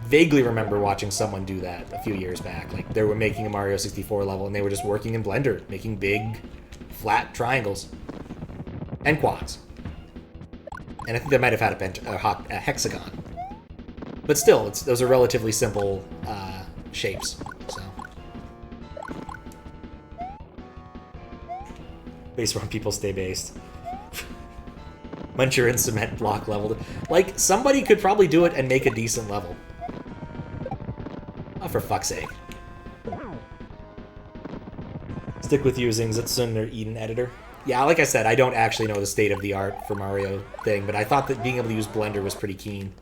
Vaguely remember watching someone do that a few years back. Like, they were making a Mario 64 level, and they were just working in Blender, making big, flat triangles. And quads. And I think they might have had a hexagon. But still, those are relatively simple shapes, so. Base run people stay based. Muncher and cement block leveled. Like, somebody could probably do it and make a decent level. Oh, for fuck's sake. Stick with using Zutsun or Eden Editor. Yeah, like I said, I don't actually know the state of the art for Mario thing, but I thought that being able to use Blender was pretty keen.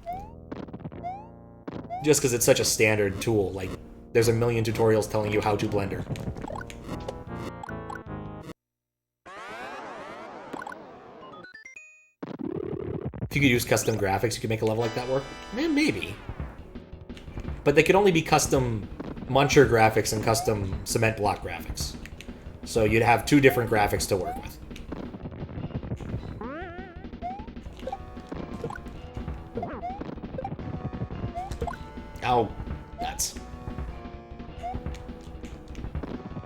Just because it's such a standard tool. Like, there's a million tutorials telling you how to Blender. If you could use custom graphics, you could make a level like that work? Maybe. But they could only be custom Muncher graphics and custom cement block graphics. So you'd have two different graphics to work with. Oh, nuts.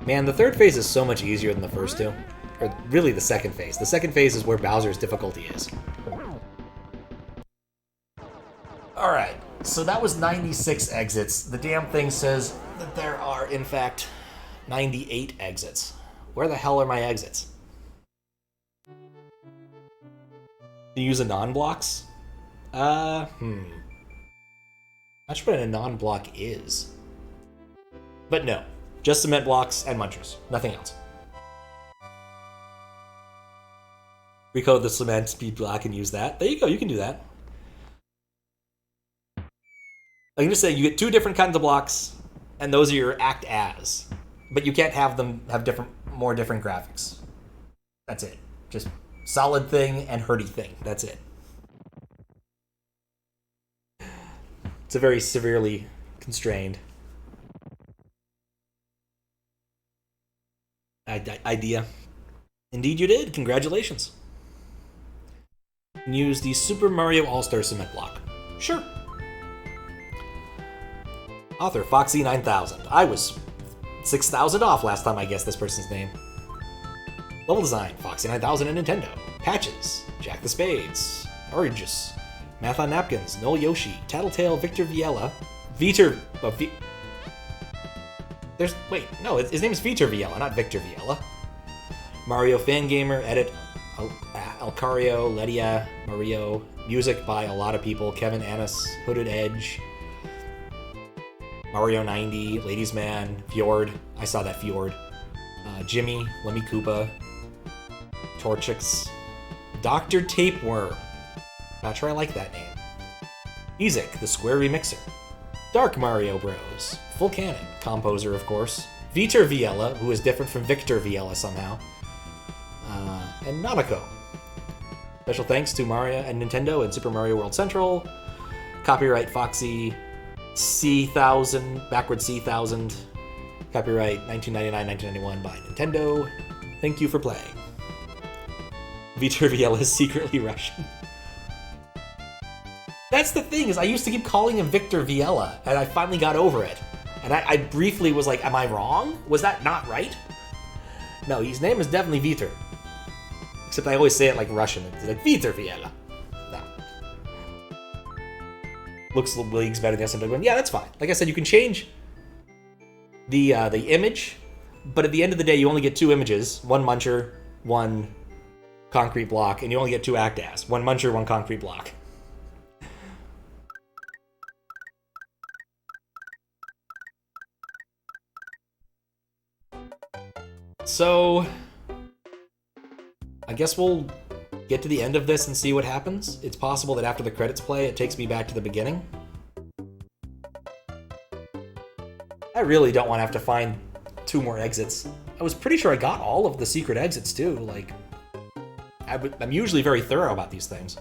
Man, the third phase is so much easier than the first two. Or really the second phase. The second phase is where Bowser's difficulty is. Alright, so that was 96 exits. The damn thing says that there are, in fact, 98 exits. Where the hell are my exits? Do you use a non-blocks? Not sure what a non-block is. But no, just cement blocks and munchers, nothing else. Recode the cement speed block and use that. There you go, you can do that. I can just say you get two different kinds of blocks, and those are your act as. But you can't have them have more different graphics. That's it. Just solid thing and hurdy thing. That's it. It's a very severely constrained idea. Indeed you did. Congratulations. Use the Super Mario All-Star Cement block. Sure. Author, Foxy9000. I was 6,000 off last time I guessed this person's name. Level design, Foxy9000 and Nintendo. Patches, Jack the Spades. Oranges. Math on Napkins, Noel Yoshi, Tattletale, Victor Viella. Wait, no, his name is Vitor Viella, not Victor Viella. Mario Fangamer, edit, Alcario, Ledia, Mario. Music by a lot of people, Kevin Annis, Hooded Edge. Mario 90, Ladies Man, Fjord. I saw that Fjord. Jimmy, Lemmy Koopa, Torchix, Dr. Tapeworm. Not sure I like that name. Ezek, the Square Remixer. Dark Mario Bros. Full Cannon, composer of course. Vitor Viella, who is different from Victor Viella somehow. And Nanako. Special thanks to Mario and Nintendo and Super Mario World Central. Copyright Foxy C1000, backward C1000. Copyright 1999-1991 by Nintendo. Thank you for playing. Vitor Viella is secretly Russian. That's the thing, is I used to keep calling him Victor Viella, and I finally got over it. And I briefly was like, am I wrong? Was that not right? No, his name is definitely Vitor. Except I always say it like Russian. It's like Vitor Viella. No. Looks leagues better than SMW. Yeah, that's fine. Like I said, you can change the image, but at the end of the day, you only get two images. One muncher, one concrete block, and you only get two act as. One muncher, one concrete block. So, I guess we'll get to the end of this and see what happens. It's possible that after the credits play, it takes me back to the beginning. I really don't want to have to find two more exits. I was pretty sure I got all of the secret exits too. Like, I'm usually very thorough about these things.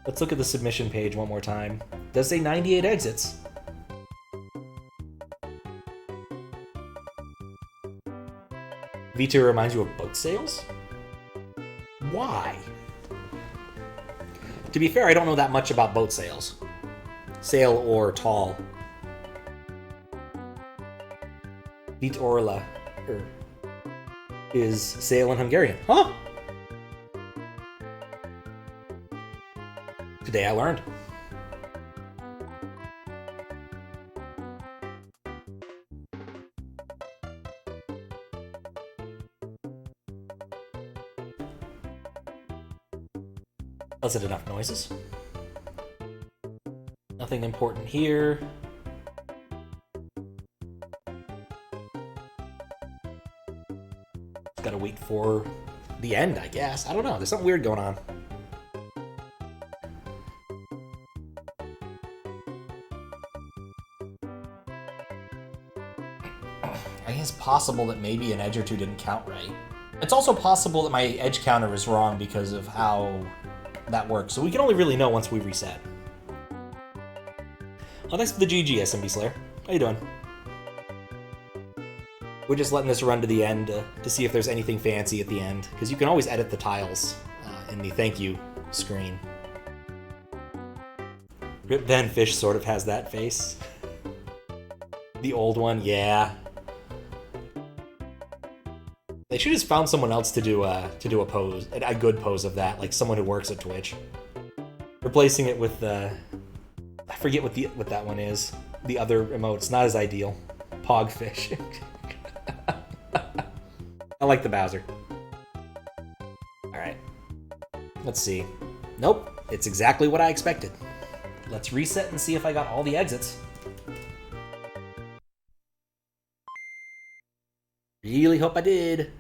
Let's look at the submission page one more time. It does say 98 exits. V2 reminds you of boat sails? Why? To be fair, I don't know that much about boat sails. Sail or tall. Vitorla is sail in Hungarian. Huh? Today I learned. Was it enough noises? Nothing important here. Gotta wait for the end, I guess. I don't know. There's something weird going on. I think it's possible that maybe an edge or two didn't count right. It's also possible that my edge counter is wrong because of how that works. So we can only really know once we reset. Oh, thanks for the GG, SMB Slayer. How you doing? We're just letting this run to the end to see if there's anything fancy at the end, because you can always edit the tiles in the thank you screen. Rip Ben Fish sort of has that face. The old one, yeah. They should have just found someone else to do a pose, a good pose of that, like someone who works at Twitch. Replacing it with I forget what that one is. The other emote's not as ideal. Pogfish. I like the Bowser. Alright. Let's see. Nope. It's exactly what I expected. Let's reset and see if I got all the exits. Really hope I did.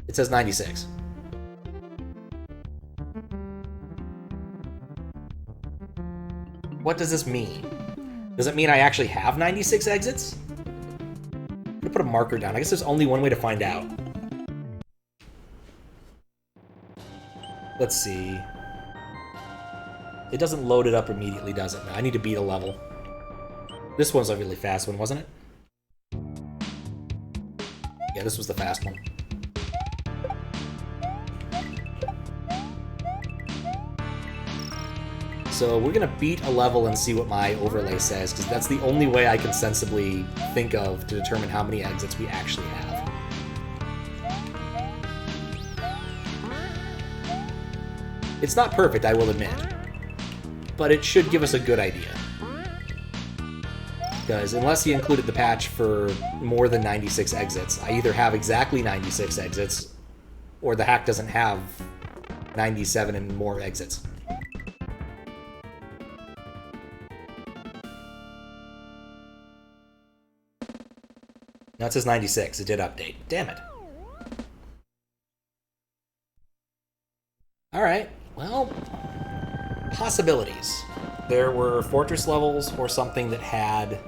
It says 96. What does this mean? Does it mean I actually have 96 exits? I'm gonna put a marker down. I guess there's only one way to find out. Let's see. It doesn't load it up immediately, does it? No, I need to beat a level. This one's a really fast one, wasn't it? Yeah, this was the fast one. So we're gonna beat a level and see what my overlay says, because that's the only way I can sensibly think of to determine how many exits we actually have. It's not perfect, I will admit, but it should give us a good idea. Because unless he included the patch for more than 96 exits, I either have exactly 96 exits, or the hack doesn't have 97 and more exits. Now it says 96, it did update. Damn it. Alright, well, possibilities. There were fortress levels or something that had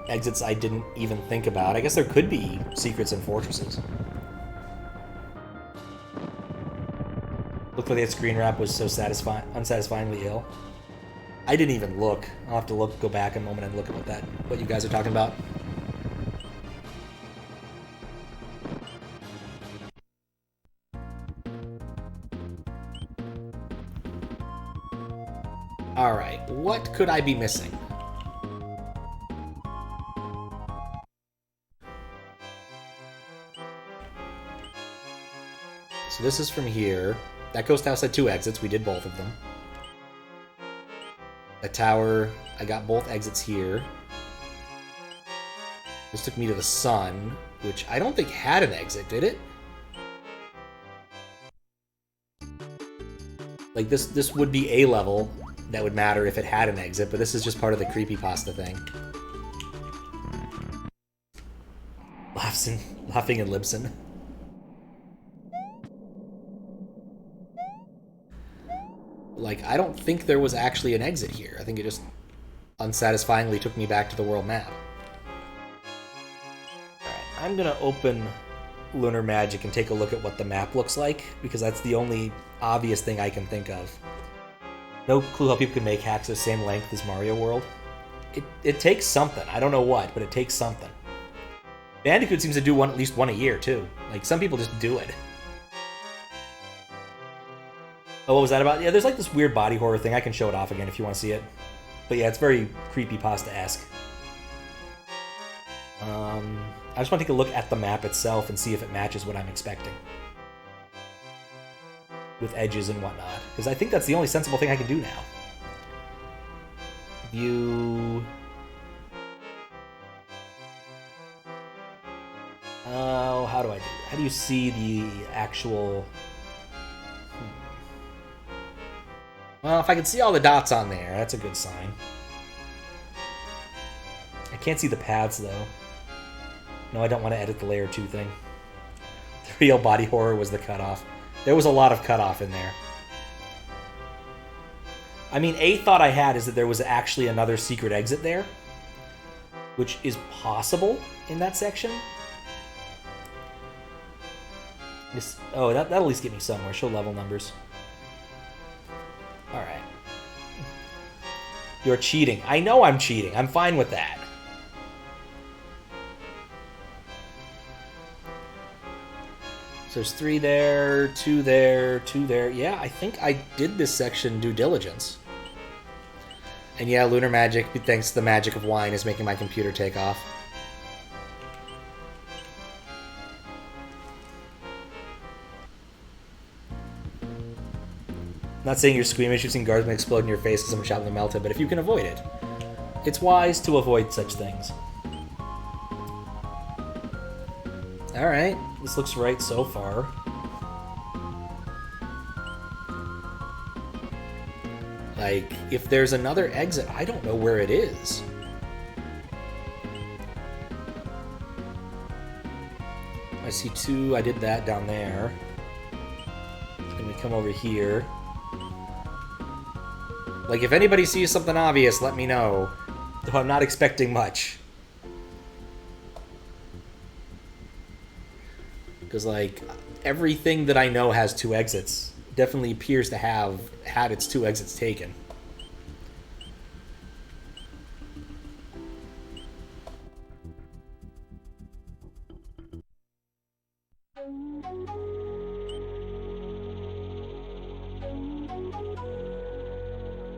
exits I didn't even think about. I guess there could be secrets in fortresses. Looked like that screen wrap was so unsatisfyingly ill. I didn't even look. I'll have to go back a moment and look at what you guys are talking about. Alright, what could I be missing? So this is from here. That ghost house had 2 exits, we did both of them. The tower, I got both exits here. This took me to the sun, which I don't think had an exit, did it? Like, this would be a level that would matter if it had an exit, but this is just part of the Creepypasta thing. Laughing and Libsyn. Like, I don't think there was actually an exit here. I think it just unsatisfyingly took me back to the world map. Alright, I'm gonna open Lunar Magic and take a look at what the map looks like, because that's the only obvious thing I can think of. No clue how people can make hacks the same length as Mario World. It takes something. I don't know what, but it takes something. Bandicoot seems to do at least one a year, too. Like, some people just do it. Oh, what was that about? Yeah, there's like this weird body horror thing. I can show it off again if you want to see it. But yeah, it's very Creepypasta-esque. I just want to take a look at the map itself and see if it matches what I'm expecting. With edges and whatnot. Because I think that's the only sensible thing I can do now. View... Oh, how do I do it? How do you see the actual... Well, if I can see all the dots on there, that's a good sign. I can't see the paths, though. No, I don't want to edit the layer 2 thing. The real body horror was the cutoff. There was a lot of cutoff in there. I mean, a thought I had is that there was actually another secret exit there, which is possible in that section. Oh, that'll at least get me somewhere. Show level numbers. Alright. You're cheating. I know I'm cheating. I'm fine with that. So there's 3 there, 2 there, 2 there. Yeah, I think I did this section due diligence. And yeah, Lunar Magic, thanks to the magic of wine, is making my computer take off. Not saying you're squeamish, you've seen guards may explode in your face because someone shot them melted, but if you can avoid it, it's wise to avoid such things. Alright, this looks right so far. Like, if there's another exit, I don't know where it is. I see 2, I did that down there. Then we come over here. Like, if anybody sees something obvious, let me know. Though I'm not expecting much. Because, like, everything that I know has 2 exits definitely appears to have had its 2 exits taken.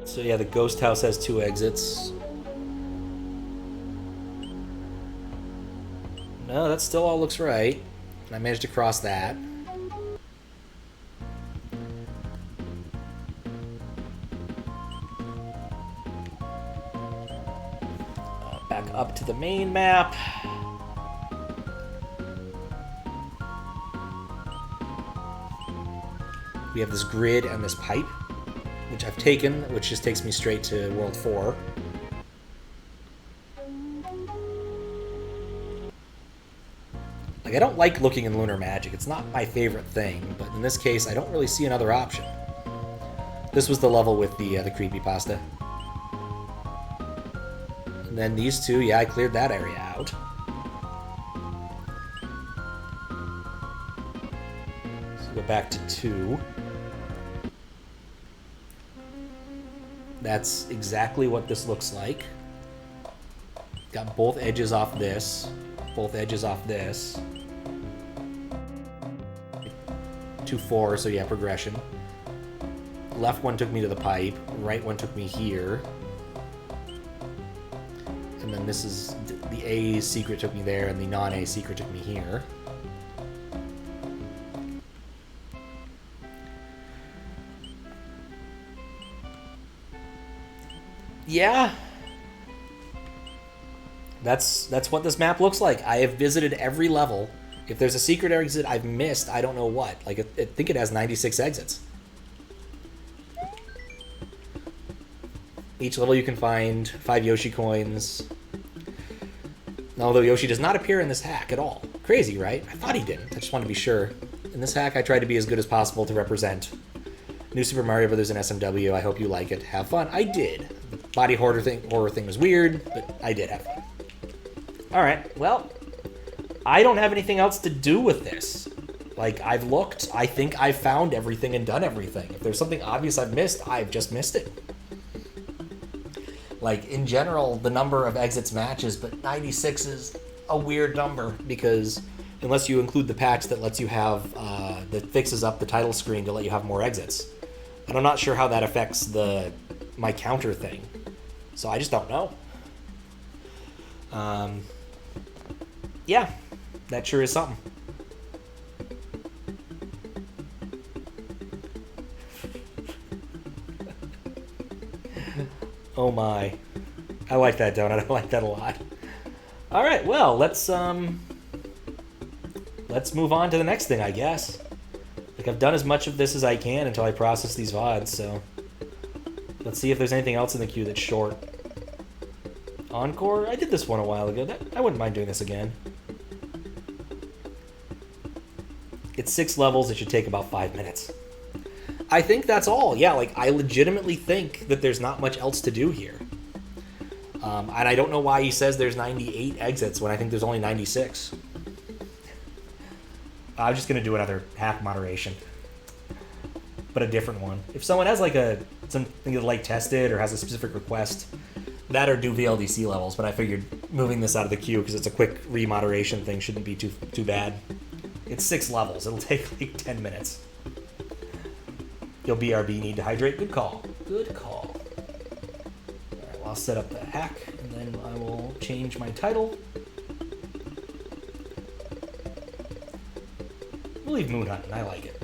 So yeah, the ghost house has 2 exits. No, that still all looks right. I managed to cross that. Back up to the main map. We have this grid and this pipe, which I've taken, which just takes me straight to World 4. Like, I don't like looking in Lunar Magic. It's not my favorite thing, but in this case, I don't really see another option. This was the level with the Creepypasta. And then these 2, yeah, I cleared that area out. So go back to 2. That's exactly what this looks like. Got both edges off this, both edges off this. 2, 4, so yeah, progression. Left one took me to the pipe, right one took me here. And then this is, the A secret took me there, and the non-A secret took me here. Yeah. That's what this map looks like. I have visited every level. If there's a secret exit I've missed, I don't know what. Like, I think it has 96 exits. Each level you can find 5 Yoshi coins. Although Yoshi does not appear in this hack at all. Crazy, right? I thought he didn't. I just wanted to be sure. In this hack, I tried to be as good as possible to represent New Super Mario Bros. And SMW. I hope you like it. Have fun. I did. The body horror thing was weird, but I did have fun. Alright, well, I don't have anything else to do with this. Like, I've looked. I think I've found everything and done everything. If there's something obvious I've missed, I've just missed it. Like, in general, the number of exits matches, but 96 is a weird number because unless you include the patch that lets you have that fixes up the title screen to let you have more exits, and I'm not sure how that affects my counter thing, so I just don't know. Yeah, that sure is something. Oh my. I like that donut. I like that a lot. All right, well, let's move on to the next thing, I guess. Like, I've done as much of this as I can until I process these VODs, so let's see if there's anything else in the queue that's short. Encore? I did this one a while ago. I wouldn't mind doing this again. It's 6 levels. It should take about 5 minutes. I think that's all. Yeah, like, I legitimately think that there's not much else to do here. And I don't know why he says there's 98 exits when I think there's only 96. I'm just going to do another hack moderation. But a different one. If someone has, like, something that, like, tested or has a specific request, that or do VLDC levels, but I figured moving this out of the queue because it's a quick remoderation thing shouldn't be too bad. It's 6 levels. It'll take, like, 10 minutes. You'll BRB, need to hydrate. Good call. Good call. Alright, well, I'll set up the hack, and then I will change my title. We'll leave Moon Hunting. I like it.